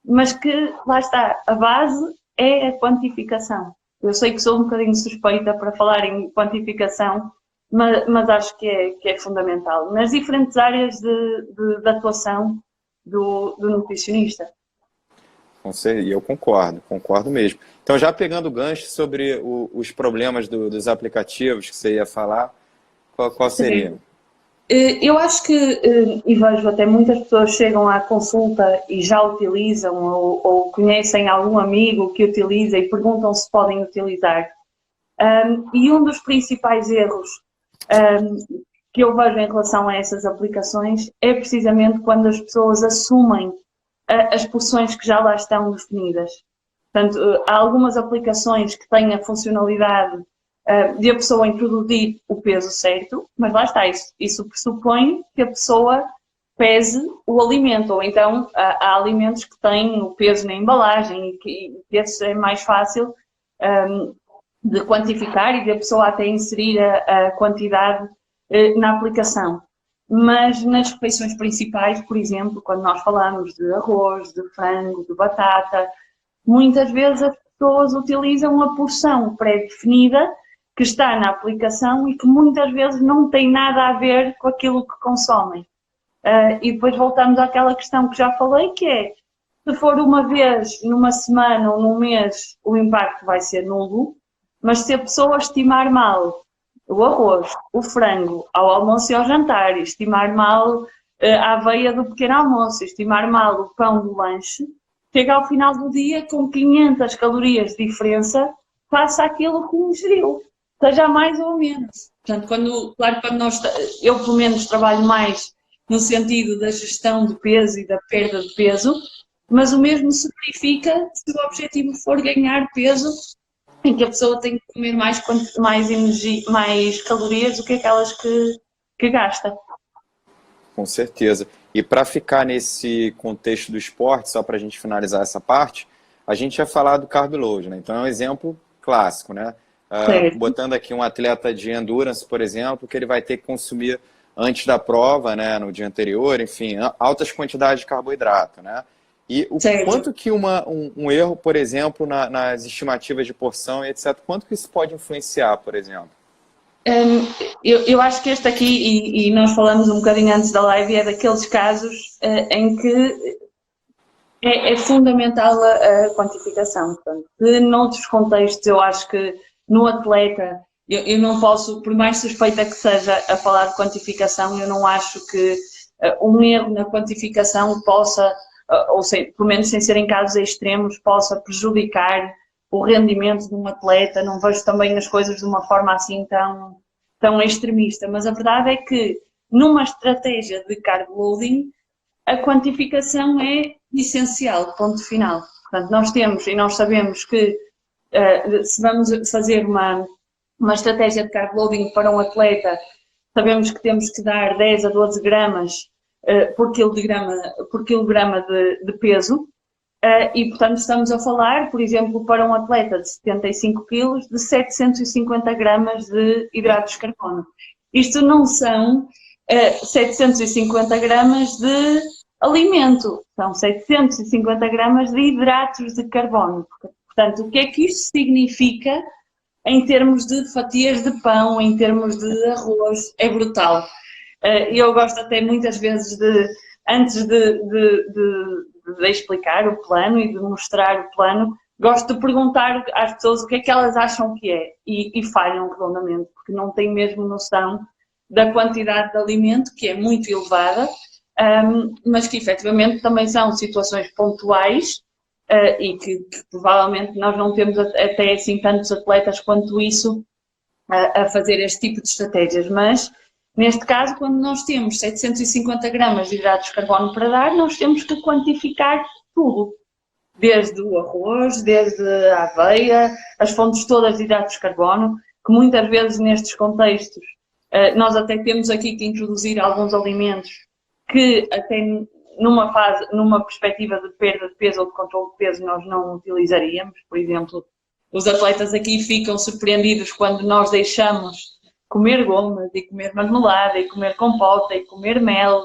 mas que, lá está, a base é a quantificação. Eu sei que sou um bocadinho suspeita para falar em quantificação, mas acho que é fundamental. Nas diferentes áreas de atuação do nutricionista. E eu concordo mesmo. Então, já pegando o gancho sobre os problemas dos aplicativos que você ia falar, qual seria? Eu acho que, e vejo até muitas pessoas chegam à consulta e já utilizam ou conhecem algum amigo que utiliza e perguntam se podem utilizar. E um dos principais erros que eu vejo em relação a essas aplicações é precisamente quando as pessoas assumem as porções que já lá estão definidas. Portanto, há algumas aplicações que têm a funcionalidade de a pessoa introduzir o peso certo, mas lá está, isso pressupõe que a pessoa pese o alimento, ou então há alimentos que têm o peso na embalagem e que esse é mais fácil de quantificar e de a pessoa até inserir a quantidade na aplicação. Mas nas refeições principais, por exemplo, quando nós falamos de arroz, de frango, de batata, muitas vezes as pessoas utilizam a porção pré-definida que está na aplicação e que muitas vezes não tem nada a ver com aquilo que consomem. E depois voltamos àquela questão que já falei, que é, se for uma vez numa semana ou num mês, o impacto vai ser nulo, mas se a pessoa estimar mal o arroz, o frango, ao almoço e ao jantar, estimar mal a aveia do pequeno almoço, estimar mal o pão do lanche, chega ao final do dia com 500 calorias de diferença face àquilo que ingeriu, seja mais ou menos. Portanto, eu pelo menos trabalho mais no sentido da gestão de peso e da perda de peso, mas o mesmo se verifica se o objetivo for ganhar peso, em que a pessoa tem que comer mais energia, mais calorias do que aquelas que gasta. Com certeza. E para ficar nesse contexto do esporte, só para a gente finalizar essa parte, a gente ia falar do carb load, né? Então é um exemplo clássico, né? Botando aqui um atleta de endurance, por exemplo, que ele vai ter que consumir antes da prova, né, no dia anterior, enfim, altas quantidades de carboidrato, né? E o quanto que um erro, por exemplo, nas estimativas de porção e etc., quanto que isso pode influenciar, por exemplo? Eu acho que este aqui, e nós falamos um bocadinho antes da live, é daqueles casos em que é fundamental a quantificação. Portanto, noutros contextos, eu acho que no atleta, eu não posso, por mais suspeita que seja a falar de quantificação, eu não acho que um erro na quantificação possa, ou seja, pelo menos sem ser em casos extremos, possa prejudicar o rendimento de um atleta. Não vejo também as coisas de uma forma assim tão extremista, mas a verdade é que numa estratégia de carb loading, a quantificação é essencial, ponto final. Portanto, nós temos e nós sabemos que se vamos fazer uma estratégia de carb loading para um atleta, sabemos que temos que dar 10 a 12 gramas por quilograma de peso e, portanto, estamos a falar, por exemplo, para um atleta de 75 quilos, de 750 gramas de hidratos de carbono. Isto não são 750 gramas de alimento, são 750 gramas de hidratos de carbono. Portanto, o que é que isto significa em termos de fatias de pão, em termos de arroz? É brutal. Eu gosto até muitas vezes antes de explicar o plano e de mostrar o plano, gosto de perguntar às pessoas o que é que elas acham que é e falham redondamente, porque não têm mesmo noção da quantidade de alimento, que é muito elevada, mas que efetivamente também são situações pontuais e que provavelmente nós não temos até assim tantos atletas quanto isso a fazer este tipo de estratégias, mas neste caso, quando nós temos 750 gramas de hidratos de carbono para dar, nós temos que quantificar tudo, desde o arroz, desde a aveia, as fontes todas de hidratos de carbono, que muitas vezes nestes contextos nós até temos aqui que introduzir alguns alimentos que até numa perspectiva de perda de peso ou de controle de peso, nós não utilizaríamos. Por exemplo, os atletas aqui ficam surpreendidos quando nós deixamos comer gomas e comer marmelada e comer compota e comer mel,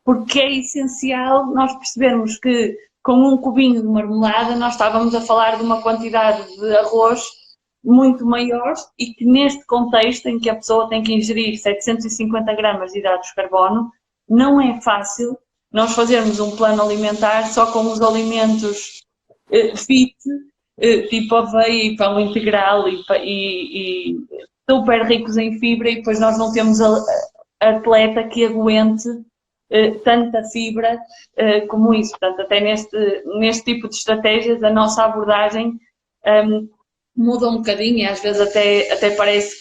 porque é essencial nós percebermos que com um cubinho de marmelada nós estávamos a falar de uma quantidade de arroz muito maior e que neste contexto em que a pessoa tem que ingerir 750 gramas de hidratos de carbono, não é fácil nós fazermos um plano alimentar só com os alimentos fit, tipo aveia e pão integral e super ricos em fibra, e depois nós não temos atleta que aguente tanta fibra como isso. Portanto, até neste tipo de estratégias, a nossa abordagem muda um bocadinho e às vezes até parece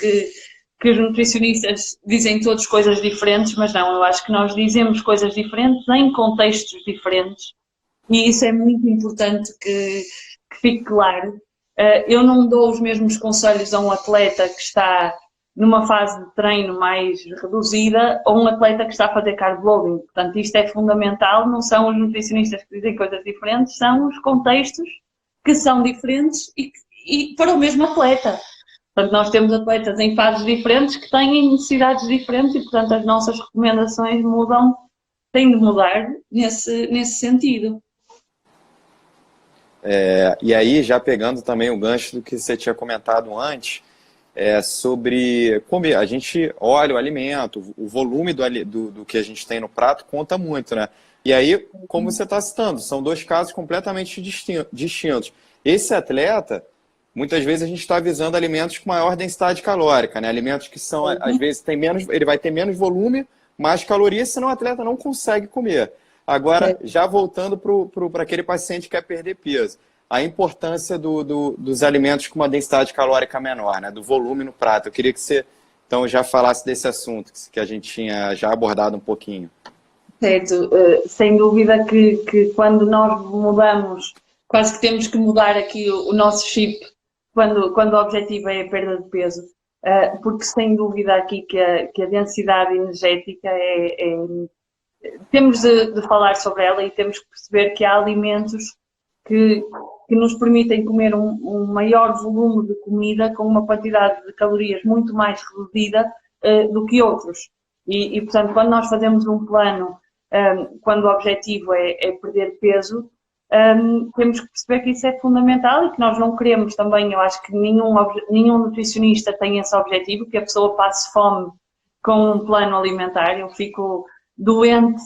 que os nutricionistas dizem todas coisas diferentes, mas não, eu acho que nós dizemos coisas diferentes em contextos diferentes e isso é muito importante que fique claro. Eu não dou os mesmos conselhos a um atleta que está numa fase de treino mais reduzida ou um atleta que está a fazer carb loading. Portanto, isto é fundamental, não são os nutricionistas que dizem coisas diferentes, são os contextos que são diferentes e para o mesmo atleta. Portanto, nós temos atletas em fases diferentes que têm necessidades diferentes e, portanto, as nossas recomendações têm de mudar nesse sentido. E aí, já pegando também o gancho do que você tinha comentado antes, sobre comer. A gente olha o alimento, o volume do que a gente tem no prato conta muito, né? E aí, como você está citando, são dois casos completamente distintos. Esse atleta, muitas vezes a gente está visando alimentos com maior densidade calórica, né? Alimentos que são, às vezes, ele vai ter menos volume, mais calorias, senão o atleta não consegue comer. Agora, já voltando para aquele paciente que quer perder peso, a importância dos alimentos com uma densidade calórica menor, né? Do volume no prato. Eu queria que você, então, já falasse desse assunto que a gente tinha já abordado um pouquinho. Certo, sem dúvida que quando nós mudamos, quase que temos que mudar aqui o nosso chip quando o objetivo é a perda de peso, porque sem dúvida aqui que a densidade energética temos de falar sobre ela e temos que perceber que há alimentos que nos permitem comer um maior volume de comida com uma quantidade de calorias muito mais reduzida do que outros. E, portanto, quando nós fazemos um plano, quando o objetivo é perder peso, temos que perceber que isso é fundamental e que nós não queremos também, eu acho que nenhum nutricionista tem esse objetivo, que a pessoa passe fome com um plano alimentar. Eu fico doente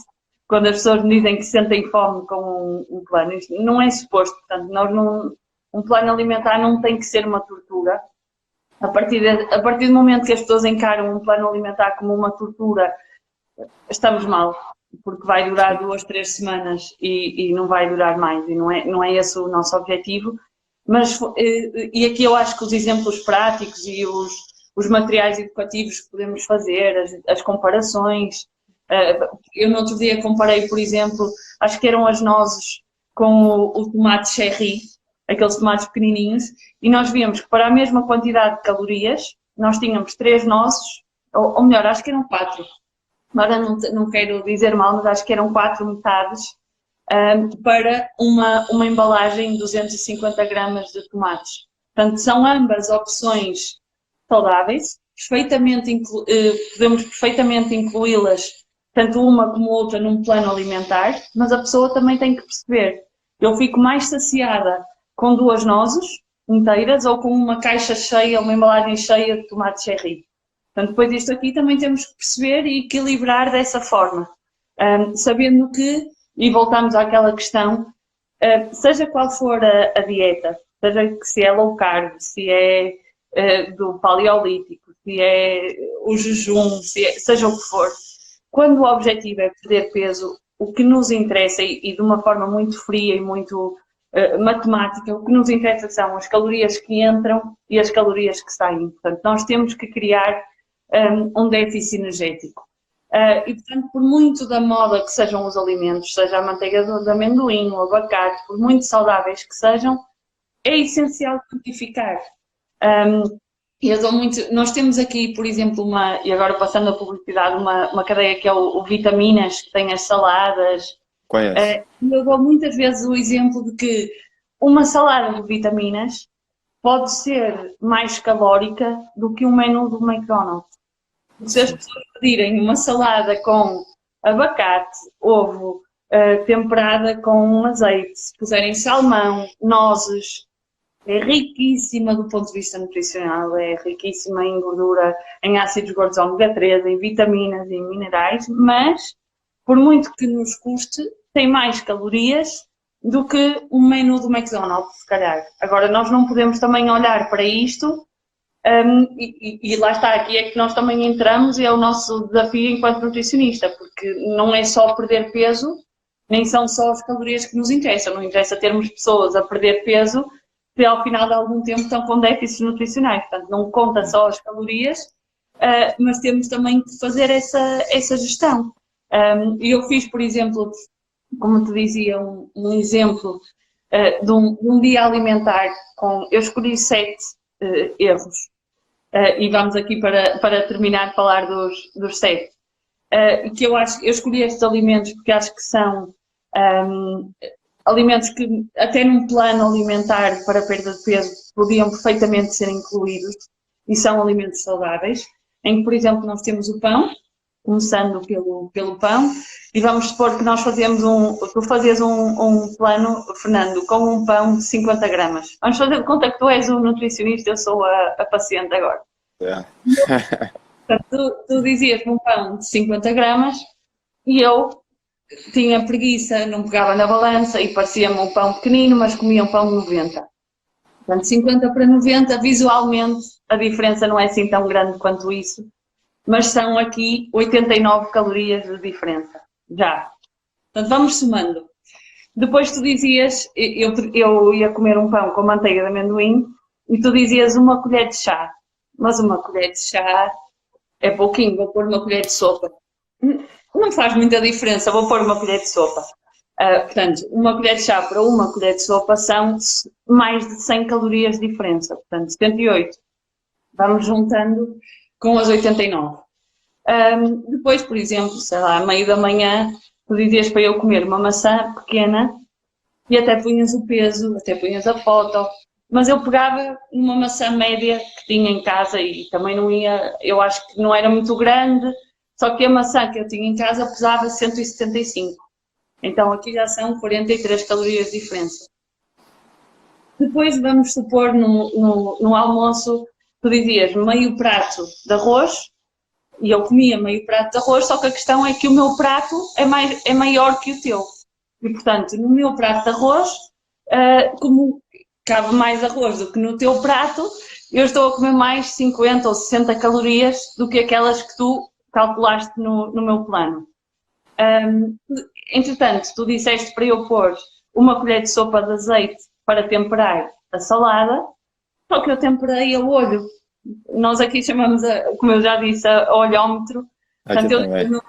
quando as pessoas me dizem que sentem fome com um plano. Isto não é suposto, portanto, um plano alimentar não tem que ser uma tortura. A partir do momento que as pessoas encaram um plano alimentar como uma tortura, estamos mal, porque vai durar 2, 3 semanas e não vai durar mais, e não é esse o nosso objetivo. E aqui eu acho que os exemplos práticos e os materiais educativos que podemos fazer, as comparações. Eu no outro dia comparei, por exemplo, acho que eram as nozes com o tomate cherry, aqueles tomates pequenininhos, e nós víamos que para a mesma quantidade de calorias, nós tínhamos 3 nozes, ou melhor, acho que eram 4. Agora não quero dizer mal, mas acho que eram 4 metades para uma embalagem de 250 gramas de tomates. Portanto, são ambas opções saudáveis, podemos perfeitamente incluí-las, tanto uma como outra, num plano alimentar, mas a pessoa também tem que perceber, eu fico mais saciada com 2 nozes inteiras ou com uma caixa cheia, uma embalagem cheia de tomate cherry. Portanto, depois disto aqui também temos que perceber e equilibrar dessa forma, sabendo que, e voltamos àquela questão, seja qual for a dieta, seja que se é low carb, se é do paleolítico, se é o jejum, seja o que for, quando o objetivo é perder peso, o que nos interessa, e de uma forma muito fria e muito matemática, o que nos interessa são as calorias que entram e as calorias que saem. Portanto, nós temos que criar um déficit energético. E, portanto, por muito da moda que sejam os alimentos, seja a manteiga de amendoim, o abacate, por muito saudáveis que sejam, é essencial quantificar. Nós temos aqui, por exemplo, e agora passando a publicidade, uma cadeia que é o Vitaminas, que tem as saladas. Conheço. Eu dou muitas vezes o exemplo de que uma salada de vitaminas pode ser mais calórica do que um menu do McDonald's. Se as pessoas pedirem uma salada com abacate, ovo, temperada com azeite, se puserem salmão, nozes, é riquíssima do ponto de vista nutricional, é riquíssima em gordura, em ácidos gordos ômega 3, em vitaminas, em minerais, mas, por muito que nos custe, tem mais calorias do que um menu do McDonald's, se calhar. Agora, nós não podemos também olhar para isto, e lá está, aqui é que nós também entramos e é o nosso desafio enquanto nutricionista, porque não é só perder peso, nem são só as calorias que nos interessam, não interessa termos pessoas a perder peso que ao final de algum tempo estão com déficits nutricionais, portanto não conta só as calorias, mas temos também que fazer essa gestão. E eu fiz, por exemplo, como te dizia, um exemplo de um dia alimentar eu escolhi 7 erros. E vamos aqui para terminar de falar dos 7. Que eu escolhi estes alimentos porque acho que são alimentos que até num plano alimentar para perda de peso podiam perfeitamente ser incluídos e são alimentos saudáveis, em que, por exemplo, nós temos o pão, começando pelo pão, e vamos supor que nós tu fazias um plano, Fernando, com um pão de 50 gramas. Vamos fazer de conta que tu és o nutricionista, eu sou a paciente agora. É. Portanto, tu dizias-me um pão de 50 gramas e eu tinha preguiça, não pegava na balança e parecia-me um pão pequenino, mas comia um pão de 90. Portanto, 50 para 90, visualmente a diferença não é assim tão grande quanto isso, mas são aqui 89 calorias de diferença, já. Portanto, vamos somando. Depois tu dizias, eu ia comer um pão com manteiga de amendoim e tu dizias uma colher de chá, mas uma colher de chá é pouquinho, vou pôr uma colher de sopa. Não faz muita diferença, vou pôr uma colher de sopa. Portanto, uma colher de chá para uma colher de sopa são mais de 100 calorias de diferença, portanto, 78. Vamos juntando com as 89. Depois, por exemplo, sei lá, à meio da manhã, tu dizias para eu comer uma maçã pequena e até punhas o peso, até punhas a foto, mas eu pegava uma maçã média que tinha em casa e também não ia, eu acho que não era muito grande, só que a maçã que eu tinha em casa pesava 175. Então aqui já são 43 calorias de diferença. Depois vamos supor no almoço, tu dizias meio prato de arroz, e eu comia meio prato de arroz, só que a questão é que o meu prato é maior que o teu. E portanto, no meu prato de arroz, como cabe mais arroz do que no teu prato, eu estou a comer mais 50 ou 60 calorias do que aquelas que tu calculaste no meu plano. Entretanto, tu disseste para eu pôr uma colher de sopa de azeite para temperar a salada, só que eu temperei a olho. Nós aqui chamamos, como eu já disse, a olhómetro. Portanto, eu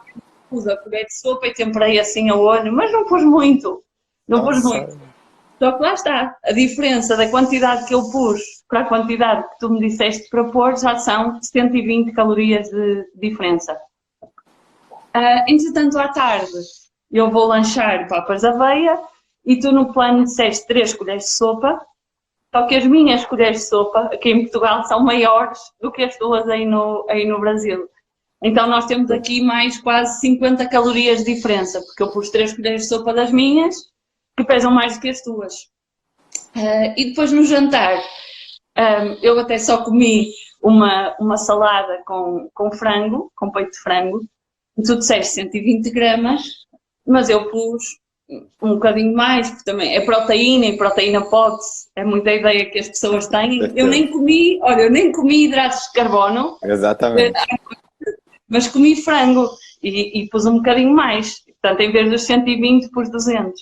pus a colher de sopa e temperei assim a olho, mas não pus muito. Não pus muito. Só que lá está, a diferença da quantidade que eu pus para a quantidade que tu me disseste para pôr já são 120 calorias de diferença. Entretanto, à tarde, eu vou lanchar papas de aveia e tu no plano disseste 3 colheres de sopa, só que as minhas colheres de sopa aqui em Portugal são maiores do que as tuas aí no Brasil. Então nós temos aqui mais quase 50 calorias de diferença, porque eu pus 3 colheres de sopa das minhas, que pesam mais do que as tuas. E depois no jantar, eu até só comi uma salada com frango, com peito de frango, e tu disseste 120 gramas, mas eu pus um bocadinho mais, porque também é proteína e proteína pode-se, é muita ideia que as pessoas têm. Eu nem comi hidratos de carbono. Exatamente. Mas comi frango e pus um bocadinho mais. Portanto, em vez dos 120, pus 200.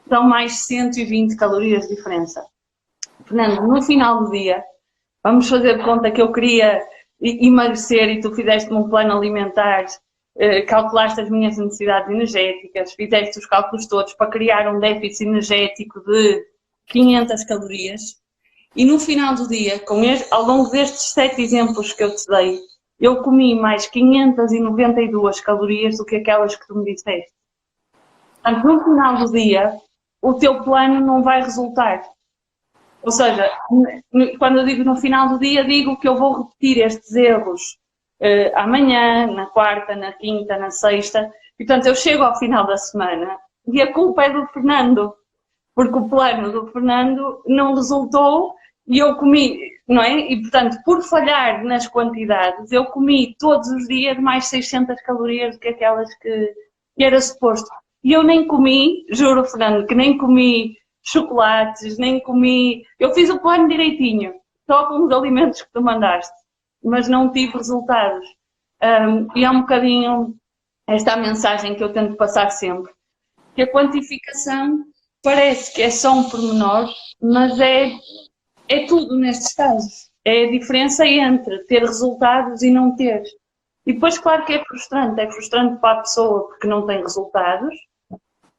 São mais 120 calorias de diferença. Fernando, no final do dia, vamos fazer de conta que eu queria emagrecer e tu fizeste-me um plano alimentar, calculaste as minhas necessidades energéticas, fizeste os cálculos todos para criar um déficit energético de 500 calorias e no final do dia, ao longo destes 7 exemplos que eu te dei, eu comi mais 592 calorias do que aquelas que tu me disseste. Portanto, no final do dia, o teu plano não vai resultar. Ou seja, quando eu digo no final do dia, digo que eu vou repetir estes erros amanhã, na quarta, na quinta, na sexta. E, portanto, eu chego ao final da semana e a culpa é do Fernando, porque o plano do Fernando não resultou e eu comi, não é? E, portanto, por falhar nas quantidades, eu comi todos os dias mais 600 calorias do que aquelas que era suposto. E eu nem comi, juro, Fernando, que nem comi chocolates, nem comi... Eu fiz o plano direitinho, só com os alimentos que tu mandaste, mas não tive resultados. E é um bocadinho esta a mensagem que eu tento passar sempre, que a quantificação parece que é só um pormenor, mas é tudo nestes casos. É a diferença entre ter resultados e não ter. E depois, claro que é frustrante para a pessoa porque não tem resultados,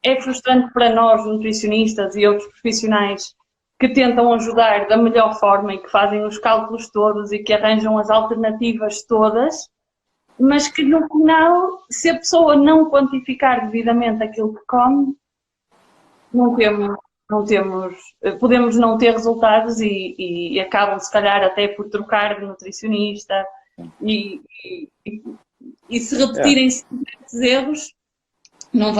é frustrante para nós, nutricionistas e outros profissionais que tentam ajudar da melhor forma e que fazem os cálculos todos e que arranjam as alternativas todas, mas que no final, se a pessoa não quantificar devidamente aquilo que come, não temos, podemos não ter resultados e acabam se calhar até por trocar de nutricionista e se repetirem esses erros, não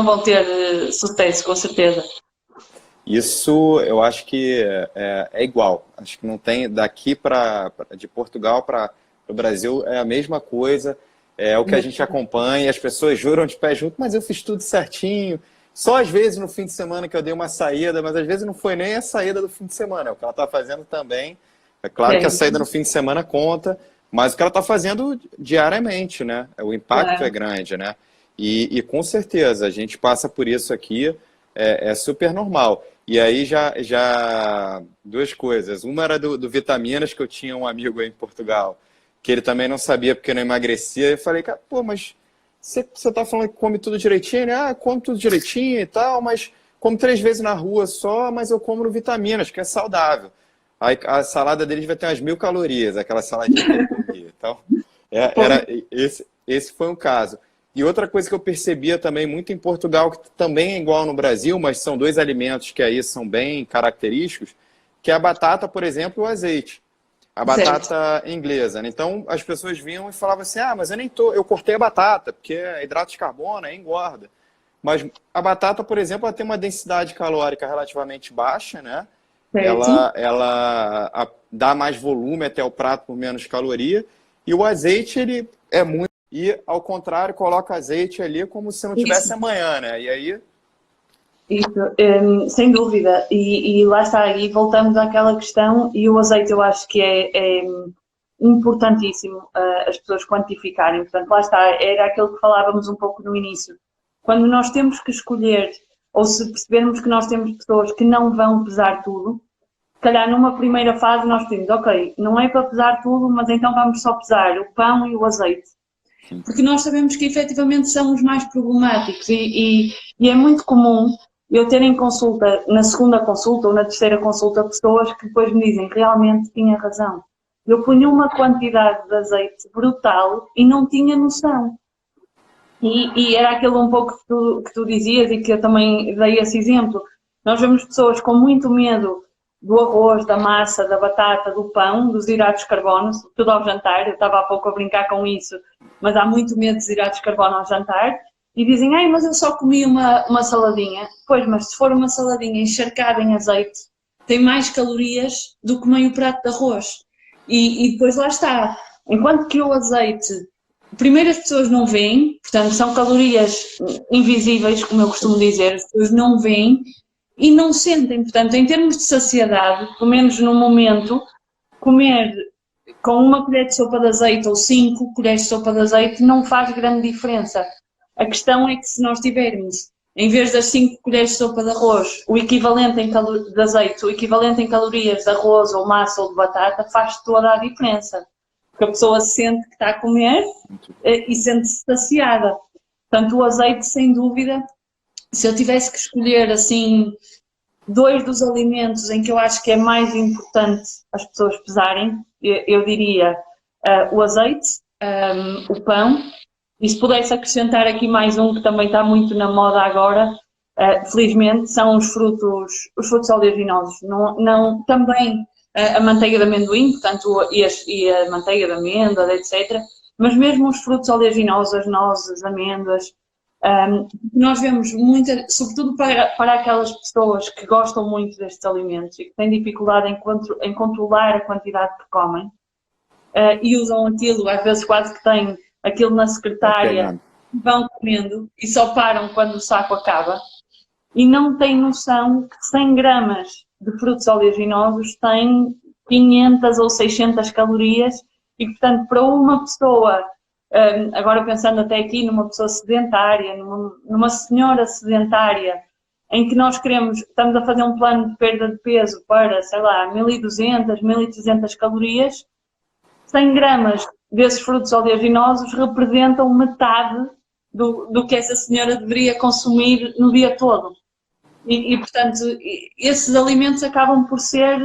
vão ter sucesso, com certeza. Isso eu acho que é igual. Acho que não tem daqui de Portugal para o Brasil é a mesma coisa. É o que a gente acompanha. As pessoas juram de pé junto, mas eu fiz tudo certinho. Só às vezes no fim de semana que eu dei uma saída, mas às vezes não foi nem a saída do fim de semana. É o que ela está fazendo também. É claro que a saída no fim de semana conta, mas o que ela está fazendo diariamente, né? O impacto é grande, né? E com certeza, a gente passa por isso aqui, é super normal. E aí já duas coisas. Uma era do vitaminas, que eu tinha um amigo aí em Portugal, que ele também não sabia porque não emagrecia. Eu falei, cara, pô, mas você tá falando que come tudo direitinho, né? Ah, come tudo direitinho e tal, mas como 3 vezes na rua só, mas eu como no vitaminas, que é saudável. Aí a salada deles vai ter umas 1000 calorias, aquela saladinha que ele comia. Então, esse foi um caso. E outra coisa que eu percebia também muito em Portugal, que também é igual no Brasil, mas são 2 alimentos que aí são bem característicos, que é a batata, por exemplo, e o azeite. A batata inglesa, né? Então, as pessoas vinham e falavam assim, mas eu cortei a batata, porque é hidrato de carbono, engorda. Mas a batata, por exemplo, ela tem uma densidade calórica relativamente baixa, né? Ela dá mais volume até o prato por menos caloria. E o azeite, ele é muito... E, ao contrário, coloca azeite ali como se não tivesse amanhã, né? E aí... Isso, sem dúvida. E lá está, e voltamos àquela questão, e o azeite eu acho que é importantíssimo as pessoas quantificarem. Portanto, lá está, era aquilo que falávamos um pouco no início. Quando nós temos que escolher, ou se percebermos que nós temos pessoas que não vão pesar tudo, se calhar numa primeira fase nós temos, ok, não é para pesar tudo, mas então vamos só pesar o pão e o azeite. Porque nós sabemos que efetivamente são os mais problemáticos e é muito comum eu ter em consulta, na segunda consulta ou na terceira consulta, pessoas que depois me dizem realmente tinha razão. Eu punha uma quantidade de azeite brutal e não tinha noção. E era aquilo um pouco que tu dizias e que eu também dei esse exemplo. Nós vemos pessoas com muito medo do arroz, da massa, da batata, do pão, dos hidratos de carbono, tudo ao jantar. Eu estava há pouco a brincar com isso, mas há muito medo dos hidratos de carbono ao jantar. E dizem, mas eu só comi uma saladinha. Pois, mas se for uma saladinha encharcada em azeite, tem mais calorias do que meio prato de arroz. E depois lá está. Enquanto que o azeite, primeiro as pessoas não veem, portanto são calorias invisíveis, como eu costumo dizer, as pessoas não veem e não sentem. Portanto, em termos de saciedade, pelo menos no momento, comer com uma colher de sopa de azeite ou 5 colheres de sopa de azeite não faz grande diferença. A questão é que se nós tivermos, em vez das 5 colheres de sopa de arroz, o equivalente de azeite, o equivalente em calorias de arroz ou massa ou de batata, faz toda a diferença. Porque a pessoa sente que está a comer e sente-se saciada. Portanto, o azeite, sem dúvida, se eu tivesse que escolher, assim, 2 dos alimentos em que eu acho que é mais importante as pessoas pesarem, eu diria o azeite, o pão E se pudesse acrescentar aqui mais um que também está muito na moda agora, felizmente, são os frutos oleaginosos. Também a manteiga de amendoim, portanto, e a manteiga de amêndoa, etc. Mas mesmo os frutos oleaginosos, as nozes, as amêndoas, nós vemos sobretudo para aquelas pessoas que gostam muito destes alimentos e que têm dificuldade em controlar a quantidade que comem, e usam aquilo, às vezes quase que têm aquilo na secretária, vão comendo e só param quando o saco acaba, e não têm noção que 100 gramas de frutos oleaginosos têm 500 ou 600 calorias e, portanto, para uma pessoa, agora pensando até aqui numa pessoa sedentária, numa senhora sedentária, em que nós estamos a fazer um plano de perda de peso para, sei lá, 1200, 1300 calorias, 100 gramas desses frutos oleaginosos representam metade do que essa senhora deveria consumir no dia todo. Portanto, esses alimentos acabam por ser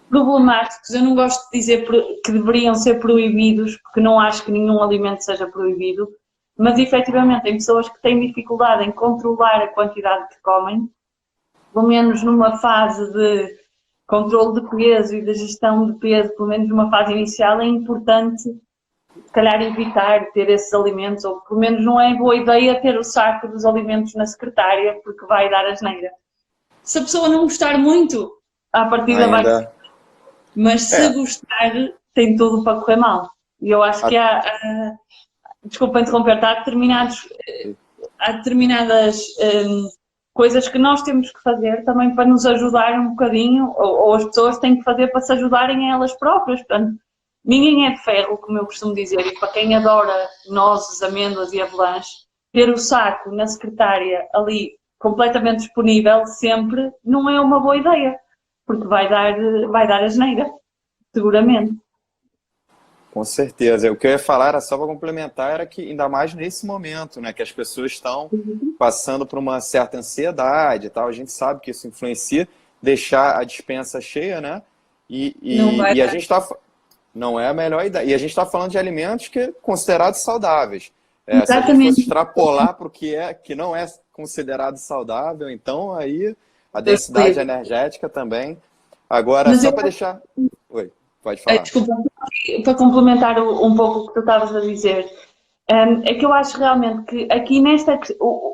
problemáticos. Eu não gosto de dizer que deveriam ser proibidos, porque não acho que nenhum alimento seja proibido, mas efetivamente tem pessoas que têm dificuldade em controlar a quantidade que comem, pelo menos numa fase de controle de peso e de gestão de peso, pelo menos numa fase inicial, é importante, se calhar, evitar ter esses alimentos, ou pelo menos não é boa ideia ter o saco dos alimentos na secretária, porque vai dar asneira. Se a pessoa não gostar muito, à partida vai ser. Mas se gostar, tem tudo para correr mal. E eu acho que desculpa interromper, há determinadas coisas que nós temos que fazer também para nos ajudar um bocadinho, ou as pessoas têm que fazer para se ajudarem a elas próprias. Portanto, ninguém é de ferro, como eu costumo dizer, e para quem adora nozes, amêndoas e avelãs, ter o saco na secretária ali completamente disponível sempre não é uma boa ideia, porque vai dar asneira, seguramente. Com certeza. O que eu ia falar era só para complementar, era que ainda mais nesse momento, né, que as pessoas estão passando por uma certa ansiedade e tal, a gente sabe que isso influencia, deixar a despensa cheia, né? E a gente está não é a melhor ideia. E a gente está falando de alimentos que considerados saudáveis. Se a gente fosse extrapolar para o que não é considerado saudável, então aí a densidade energética também. Agora, só para deixar. Oi. Pode falar. Desculpa, para complementar um pouco o que tu estavas a dizer, é que eu acho realmente que aqui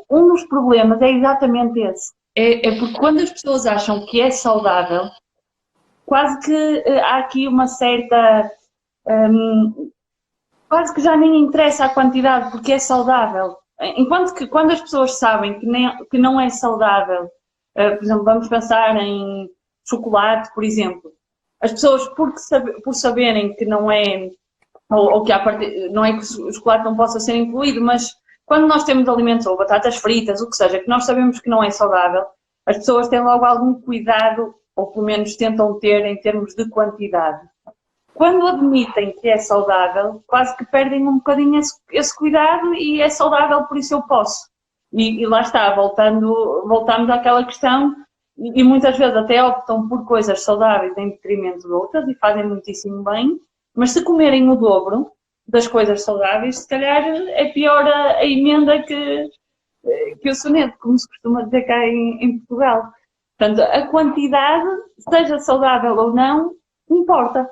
um dos problemas é exatamente esse. É porque quando as pessoas acham que é saudável, quase que há aqui uma certa... quase que já nem interessa a quantidade, porque é saudável. Enquanto que quando as pessoas sabem que não é saudável, por exemplo, vamos pensar em chocolate, por exemplo, as pessoas, por saberem que não é, ou que não é que o chocolate não possa ser incluído, mas quando nós temos alimentos, ou batatas fritas, o que seja, que nós sabemos que não é saudável, as pessoas têm logo algum cuidado, ou pelo menos tentam ter em termos de quantidade. Quando admitem que é saudável, quase que perdem um bocadinho esse cuidado e é saudável, por isso eu posso. E lá está, voltamos àquela questão. E muitas vezes até optam por coisas saudáveis em detrimento de outras e fazem muitíssimo bem, mas se comerem o dobro das coisas saudáveis, se calhar é pior a emenda que o soneto, como se costuma dizer cá em Portugal. Portanto, a quantidade, seja saudável ou não, importa.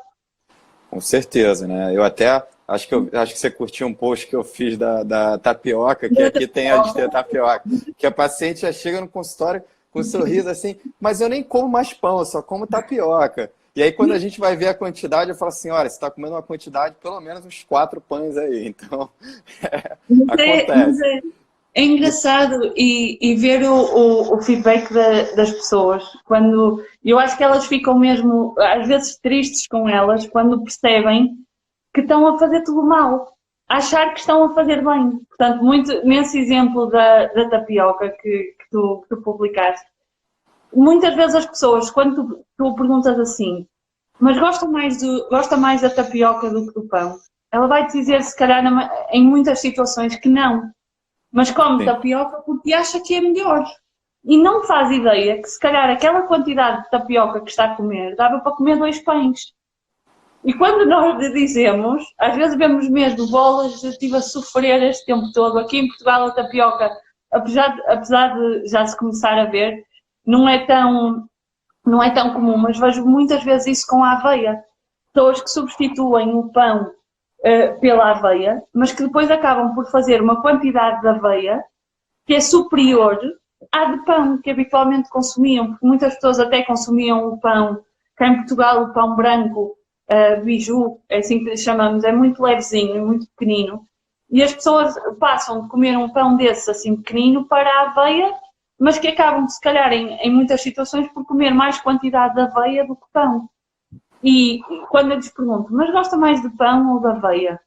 Com certeza, né? Eu até acho que você curtiu um post que eu fiz da tapioca, que aqui tem a de tapioca, que a paciente já chega no consultório com um sorriso assim, mas eu nem como mais pão, eu só como tapioca. E aí quando a gente vai ver a quantidade, eu falo assim, olha, você está comendo uma quantidade de pelo menos uns 4 pães aí, então acontece. É engraçado e ver o feedback das pessoas, quando eu acho que elas ficam mesmo, às vezes tristes com elas, quando percebem que estão a fazer tudo mal, achar que estão a fazer bem. Portanto, muito nesse exemplo da tapioca que tu publicaste, muitas vezes as pessoas, quando tu perguntas assim, mas gosta mais da tapioca do que do pão, ela vai-te dizer, se calhar, em muitas situações que não, mas come tapioca porque acha que é melhor. E não faz ideia que, se calhar, aquela quantidade de tapioca que está a comer, dava para comer 2 pães. E quando nós lhe dizemos, às vezes vemos mesmo bolas, eu estive a sofrer este tempo todo. Aqui em Portugal a tapioca, apesar de já se começar a ver, não é tão comum, mas vejo muitas vezes isso com a aveia. Pessoas que substituem o pão pela aveia, mas que depois acabam por fazer uma quantidade de aveia que é superior à de pão que habitualmente consumiam, porque muitas pessoas até consumiam o pão, cá em Portugal o pão branco, biju, é assim que lhe chamamos, é muito levezinho e muito pequenino, e as pessoas passam de comer um pão desses assim pequenino para a aveia, mas que acabam, se calhar, em muitas situações, por comer mais quantidade de aveia do que pão. E quando eu lhes pergunto, mas gosta mais de pão ou de aveia?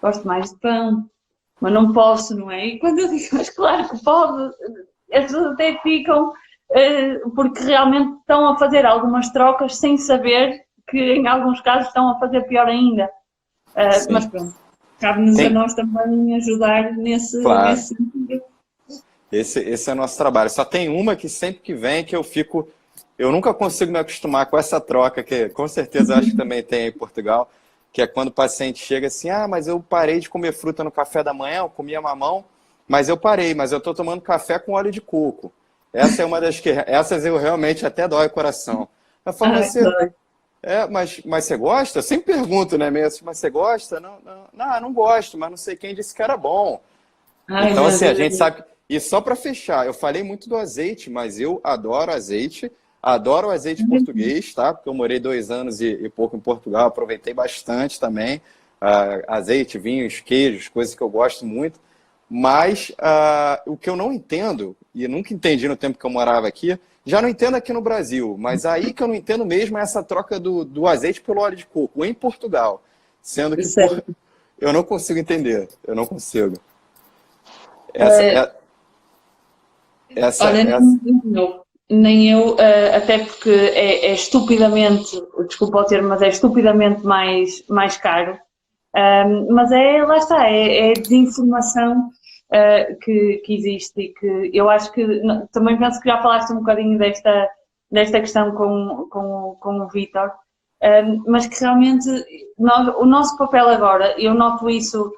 Gosto mais de pão, mas não posso, não é? E quando eu digo, mas claro que pode, as pessoas até ficam, porque realmente estão a fazer algumas trocas sem saber que em alguns casos estão a fazer pior ainda. Mas pronto, cabe-nos a nós também ajudar nesse sentido. Esse é o nosso trabalho. Só tem uma que sempre que vem que eu nunca consigo me acostumar com essa troca, que com certeza acho que também tem em Portugal, que é quando o paciente chega assim, mas eu parei de comer fruta no café da manhã, eu comia mamão, mas eu parei, mas eu estou tomando café com óleo de coco. Essa é uma das que, essas eu realmente até dói o coração. Eu falo, mas você gosta? Eu sempre pergunto, né, mesmo, mas você gosta? Não gosto, mas não sei quem disse que era bom. Então, assim, a gente sabe. E só para fechar, eu falei muito do azeite, mas eu adoro o azeite português, tá? Porque eu morei 2 anos e pouco em Portugal, aproveitei bastante também. Azeite, vinhos, queijos, coisas que eu gosto muito. Mas o que eu não entendo, e nunca entendi no tempo que eu morava aqui, já não entendo aqui no Brasil, mas aí que eu não entendo mesmo é essa troca do azeite pelo óleo de coco em Portugal. Sendo que eu não consigo entender, eu não consigo. Nem eu, até porque é estupidamente, desculpa o termo, mas é estupidamente mais caro. Mas lá está, é a desinformação que existe e que eu acho que, também penso que já falaste um bocadinho desta questão com o Vítor, mas que realmente o nosso papel agora, eu noto isso,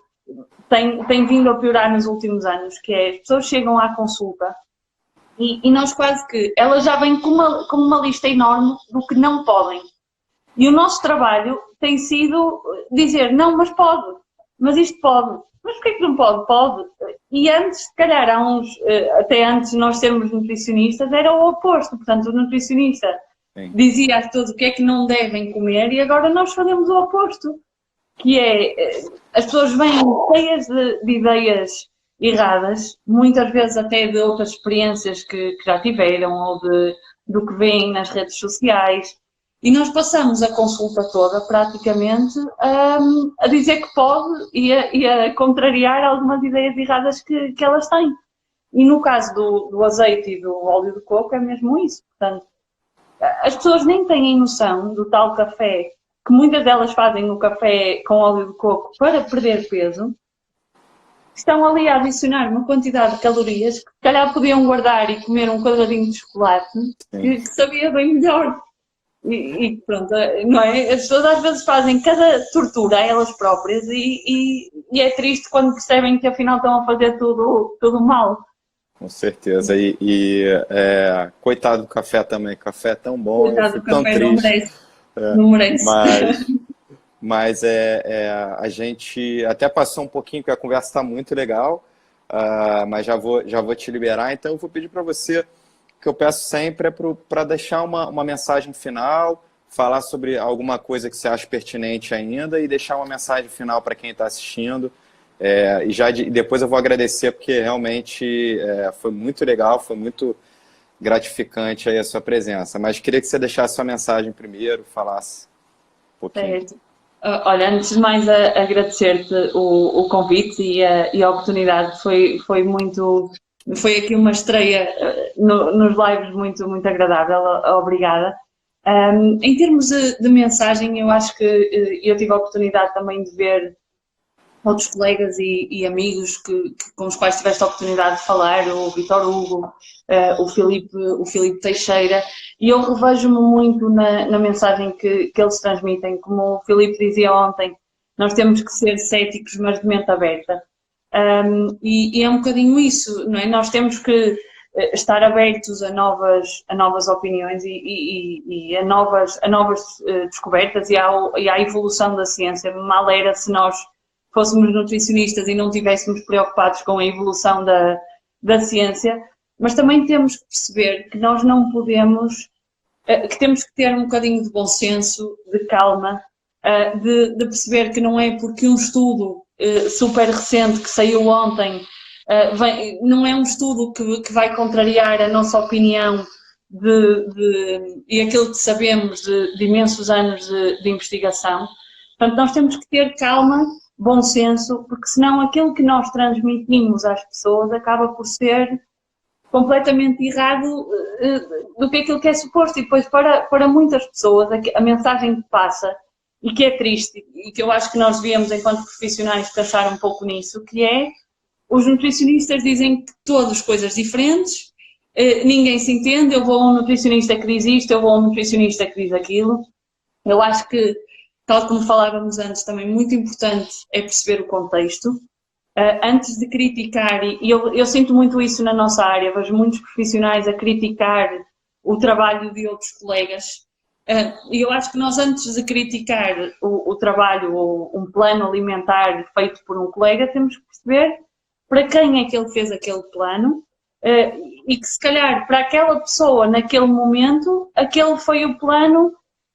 tem vindo a piorar nos últimos anos, que é as pessoas chegam à consulta e nós quase que, elas já vêm com uma lista enorme do que não podem. E o nosso trabalho tem sido dizer, não, mas pode, mas isto pode. Mas porquê que não pode? Pode. E antes, se calhar, até antes de nós sermos nutricionistas, era o oposto. Portanto, o nutricionista dizia a todos o que é que não devem comer e agora nós fazemos o oposto. Que é, as pessoas vêm cheias de ideias erradas, muitas vezes até de outras experiências que já tiveram ou do que veem nas redes sociais. E nós passamos a consulta toda, praticamente, a dizer que pode e a contrariar algumas ideias erradas que elas têm. E no caso do azeite e do óleo de coco é mesmo isso. Portanto, as pessoas nem têm noção do tal café, que muitas delas fazem o café com óleo de coco para perder peso, estão ali a adicionar uma quantidade de calorias que se calhar podiam guardar e comer um quadradinho de chocolate que sabia bem melhor. E pronto, não é? As pessoas às vezes fazem cada tortura a elas próprias e é triste quando percebem que afinal estão a fazer tudo mal. Com certeza. Coitado do café também. Café é tão bom, coitado, eu fico tão triste. Não merece. Mas a gente até passou um pouquinho, porque a conversa está muito legal, mas já vou te liberar. Então eu vou pedir para você, que eu peço sempre para deixar uma mensagem final, falar sobre alguma coisa que você acha pertinente ainda e deixar uma mensagem final para quem está assistindo. E depois eu vou agradecer, porque realmente foi muito legal, foi muito gratificante aí a sua presença. Mas queria que você deixasse sua mensagem primeiro, falasse um pouquinho. Certo. Olha, antes de mais agradecer-te o convite e a oportunidade. Foi aqui uma estreia nos lives muito, muito agradável. Obrigada. Em termos de mensagem, eu acho que eu tive a oportunidade também de ver outros colegas e amigos com os quais tiveste a oportunidade de falar, o Vítor Hugo, o Filipe Teixeira, e eu revejo-me muito na mensagem que eles transmitem. Como o Filipe dizia ontem, nós temos que ser céticos, mas de mente aberta. E é um bocadinho isso, não é? Nós temos que estar abertos a novas opiniões e a novas descobertas e à evolução da ciência. Mal era se nós fôssemos nutricionistas e não estivéssemos preocupados com a evolução da ciência, mas também temos que perceber que nós não podemos, que temos que ter um bocadinho de bom senso, de calma, de perceber que não é porque um estudo super recente que saiu ontem, não é um estudo que vai contrariar a nossa opinião e aquilo que sabemos de imensos anos de investigação. Portanto, nós temos que ter calma, bom senso, porque senão aquilo que nós transmitimos às pessoas acaba por ser completamente errado do que aquilo que é suposto. E depois, para muitas pessoas, a mensagem que passa, e que é triste, e que eu acho que nós devíamos, enquanto profissionais, pensar um pouco nisso, que é, os nutricionistas dizem que todas coisas diferentes, ninguém se entende, eu vou a um nutricionista que diz isto, eu vou a um nutricionista que diz aquilo. Eu acho que, tal como falávamos antes, também muito importante é perceber o contexto. Antes de criticar, e eu sinto muito isso na nossa área, vejo muitos profissionais a criticar o trabalho de outros colegas, e eu acho que nós, antes de criticar o trabalho ou um plano alimentar feito por um colega, temos que perceber para quem é que ele fez aquele plano, e que se calhar para aquela pessoa naquele momento, aquele foi o plano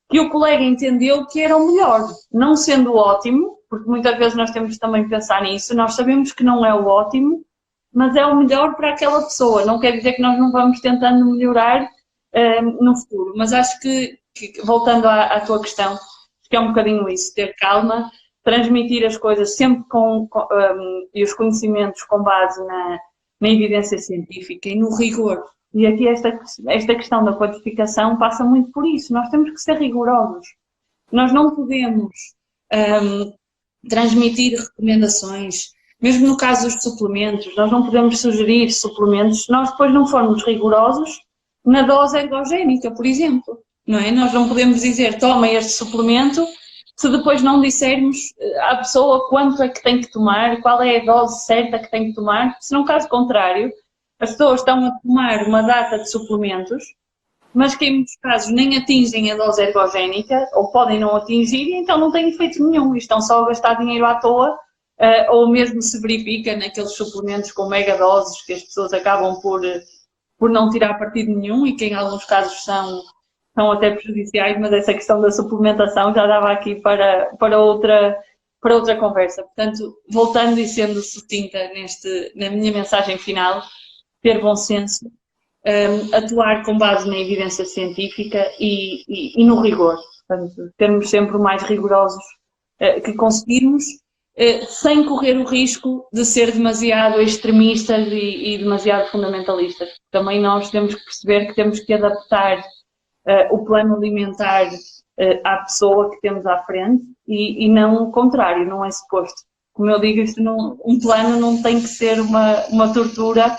que o colega entendeu que era o melhor, não sendo ótimo, porque muitas vezes nós temos que também pensar nisso, nós sabemos que não é o ótimo, mas é o melhor para aquela pessoa, não quer dizer que nós não vamos tentando melhorar no futuro, mas acho que voltando à tua questão, que é um bocadinho isso, ter calma, transmitir as coisas sempre e os conhecimentos com base na evidência científica e no rigor. E aqui esta questão da quantificação passa muito por isso. Nós temos que ser rigorosos. Nós não podemos transmitir recomendações, mesmo no caso dos suplementos, nós não podemos sugerir suplementos se nós depois não formos rigorosos na dose ergogénica, por exemplo. Não é? Nós não podemos dizer, toma este suplemento, se depois não dissermos à pessoa quanto é que tem que tomar, qual é a dose certa que tem que tomar, se não caso contrário, as pessoas estão a tomar uma data de suplementos, mas que em muitos casos nem atingem a dose ergogénica, ou podem não atingir, e então não têm efeito nenhum, e estão só a gastar dinheiro à toa, ou mesmo se verifica naqueles suplementos com megadoses que as pessoas acabam por não tirar partido nenhum, e que em alguns casos são até prejudiciais, mas essa questão da suplementação já dava aqui para outra conversa. Portanto, voltando e sendo sucinta na minha mensagem final, ter bom senso, atuar com base na evidência científica e no rigor. Portanto, termos sempre o mais rigorosos que conseguirmos, sem correr o risco de ser demasiado extremistas e demasiado fundamentalistas. Também nós temos que perceber que temos que adaptar o plano alimentar à pessoa que temos à frente e não o contrário, não é suposto. Como eu digo, um plano não tem que ser uma tortura,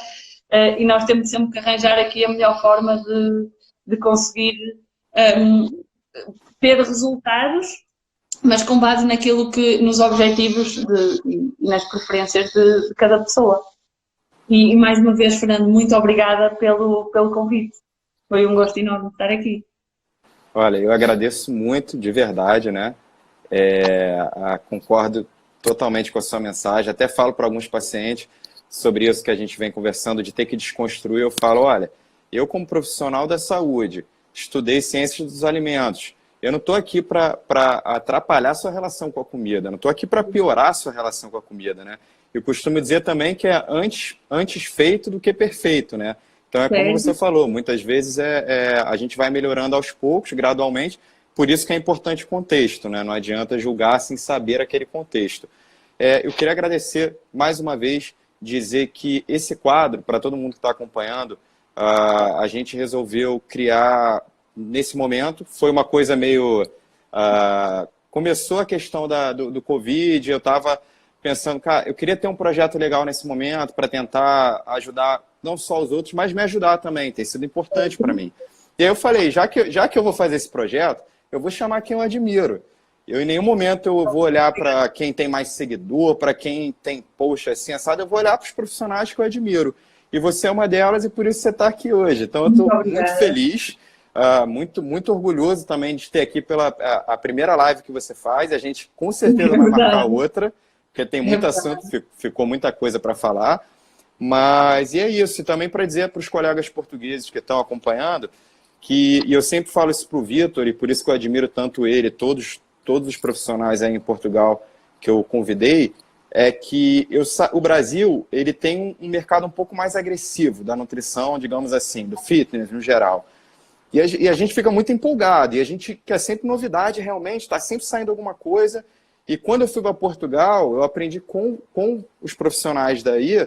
e nós temos sempre que arranjar aqui a melhor forma de conseguir ter resultados, mas com base nos objetivos e nas preferências de cada pessoa. E mais uma vez, Fernando, muito obrigada pelo convite. Foi um gosto enorme estar aqui. Olha, eu agradeço muito, de verdade, né? Concordo totalmente com a sua mensagem. Até falo para alguns pacientes sobre isso que a gente vem conversando, de ter que desconstruir. Eu falo, olha, eu como profissional da saúde, estudei ciências dos alimentos. Eu não estou aqui para atrapalhar a sua relação com a comida, não estou aqui para piorar a sua relação com a comida, né? Eu costumo dizer também que é antes feito do que perfeito, né? Então é como você falou, muitas vezes a gente vai melhorando aos poucos, gradualmente, por isso que é importante o contexto, né? Não adianta julgar sem saber aquele contexto. Eu queria agradecer mais uma vez, dizer que esse quadro, para todo mundo que está acompanhando, a gente resolveu criar nesse momento. Foi uma coisa meio... começou a questão do Covid, eu estava pensando, cara, eu queria ter um projeto legal nesse momento para tentar ajudar não só os outros, mas me ajudar também, tem sido importante para mim. E aí eu falei, já que eu vou fazer esse projeto, eu vou chamar quem eu admiro. Eu em nenhum momento eu vou olhar para quem tem mais seguidor, para quem tem post assim, assado, eu vou olhar para os profissionais que eu admiro. E você é uma delas e por isso você está aqui hoje. Então eu estou muito feliz, muito orgulhoso também de ter aqui a primeira live que você faz. A gente com certeza vai marcar outra, porque tem muito assunto, ficou muita coisa para falar. Mas e é isso, e também para dizer para os colegas portugueses que estão acompanhando, e eu sempre falo isso para o Vitor, e por isso que eu admiro tanto ele, todos os profissionais aí em Portugal que eu convidei, é que o Brasil ele tem um mercado um pouco mais agressivo da nutrição, digamos assim, do fitness no geral. E a gente fica muito empolgado, e a gente quer sempre novidade realmente, está sempre saindo alguma coisa. E quando eu fui para Portugal, eu aprendi com os profissionais daí,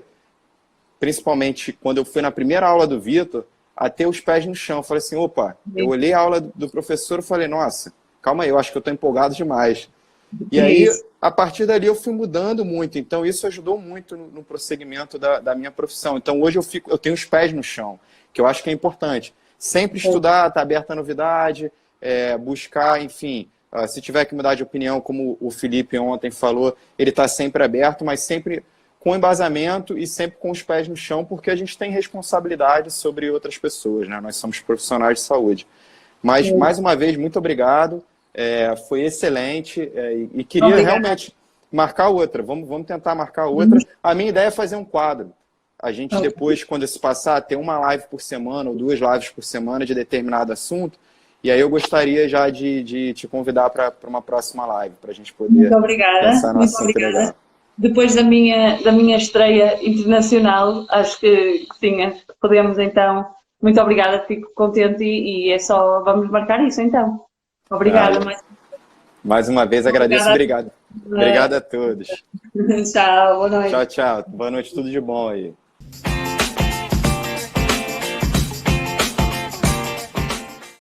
principalmente quando eu fui na primeira aula do Vitor, a ter os pés no chão. Eu falei assim, opa, eu olhei a aula do professor e falei, nossa, calma aí, eu acho que eu estou empolgado demais. E aí, a partir dali, eu fui mudando muito. Então, isso ajudou muito no prosseguimento da minha profissão. Então, hoje eu tenho os pés no chão, que eu acho que é importante. Sempre estudar, estar aberto à novidade, buscar, enfim, se tiver que mudar de opinião, como o Felipe ontem falou, ele está sempre aberto, mas sempre com embasamento e sempre com os pés no chão, porque a gente tem responsabilidade sobre outras pessoas, né? Nós somos profissionais de saúde. Mas, mais uma vez, muito obrigado. Foi excelente e queria realmente marcar outra. Vamos tentar marcar outra. A minha ideia é fazer um quadro. A gente depois, quando isso passar, ter uma live por semana ou 2 lives por semana de determinado assunto. E aí eu gostaria já de te convidar para uma próxima live, para a gente poder pensar no assunto legal. Depois da minha estreia internacional, acho que sim, podemos então. Muito obrigada, fico contente e é só, vamos marcar isso então. Obrigada. Mais uma vez agradeço, obrigado. Obrigado a todos. Tchau, boa noite. Tchau. Boa noite, tudo de bom aí.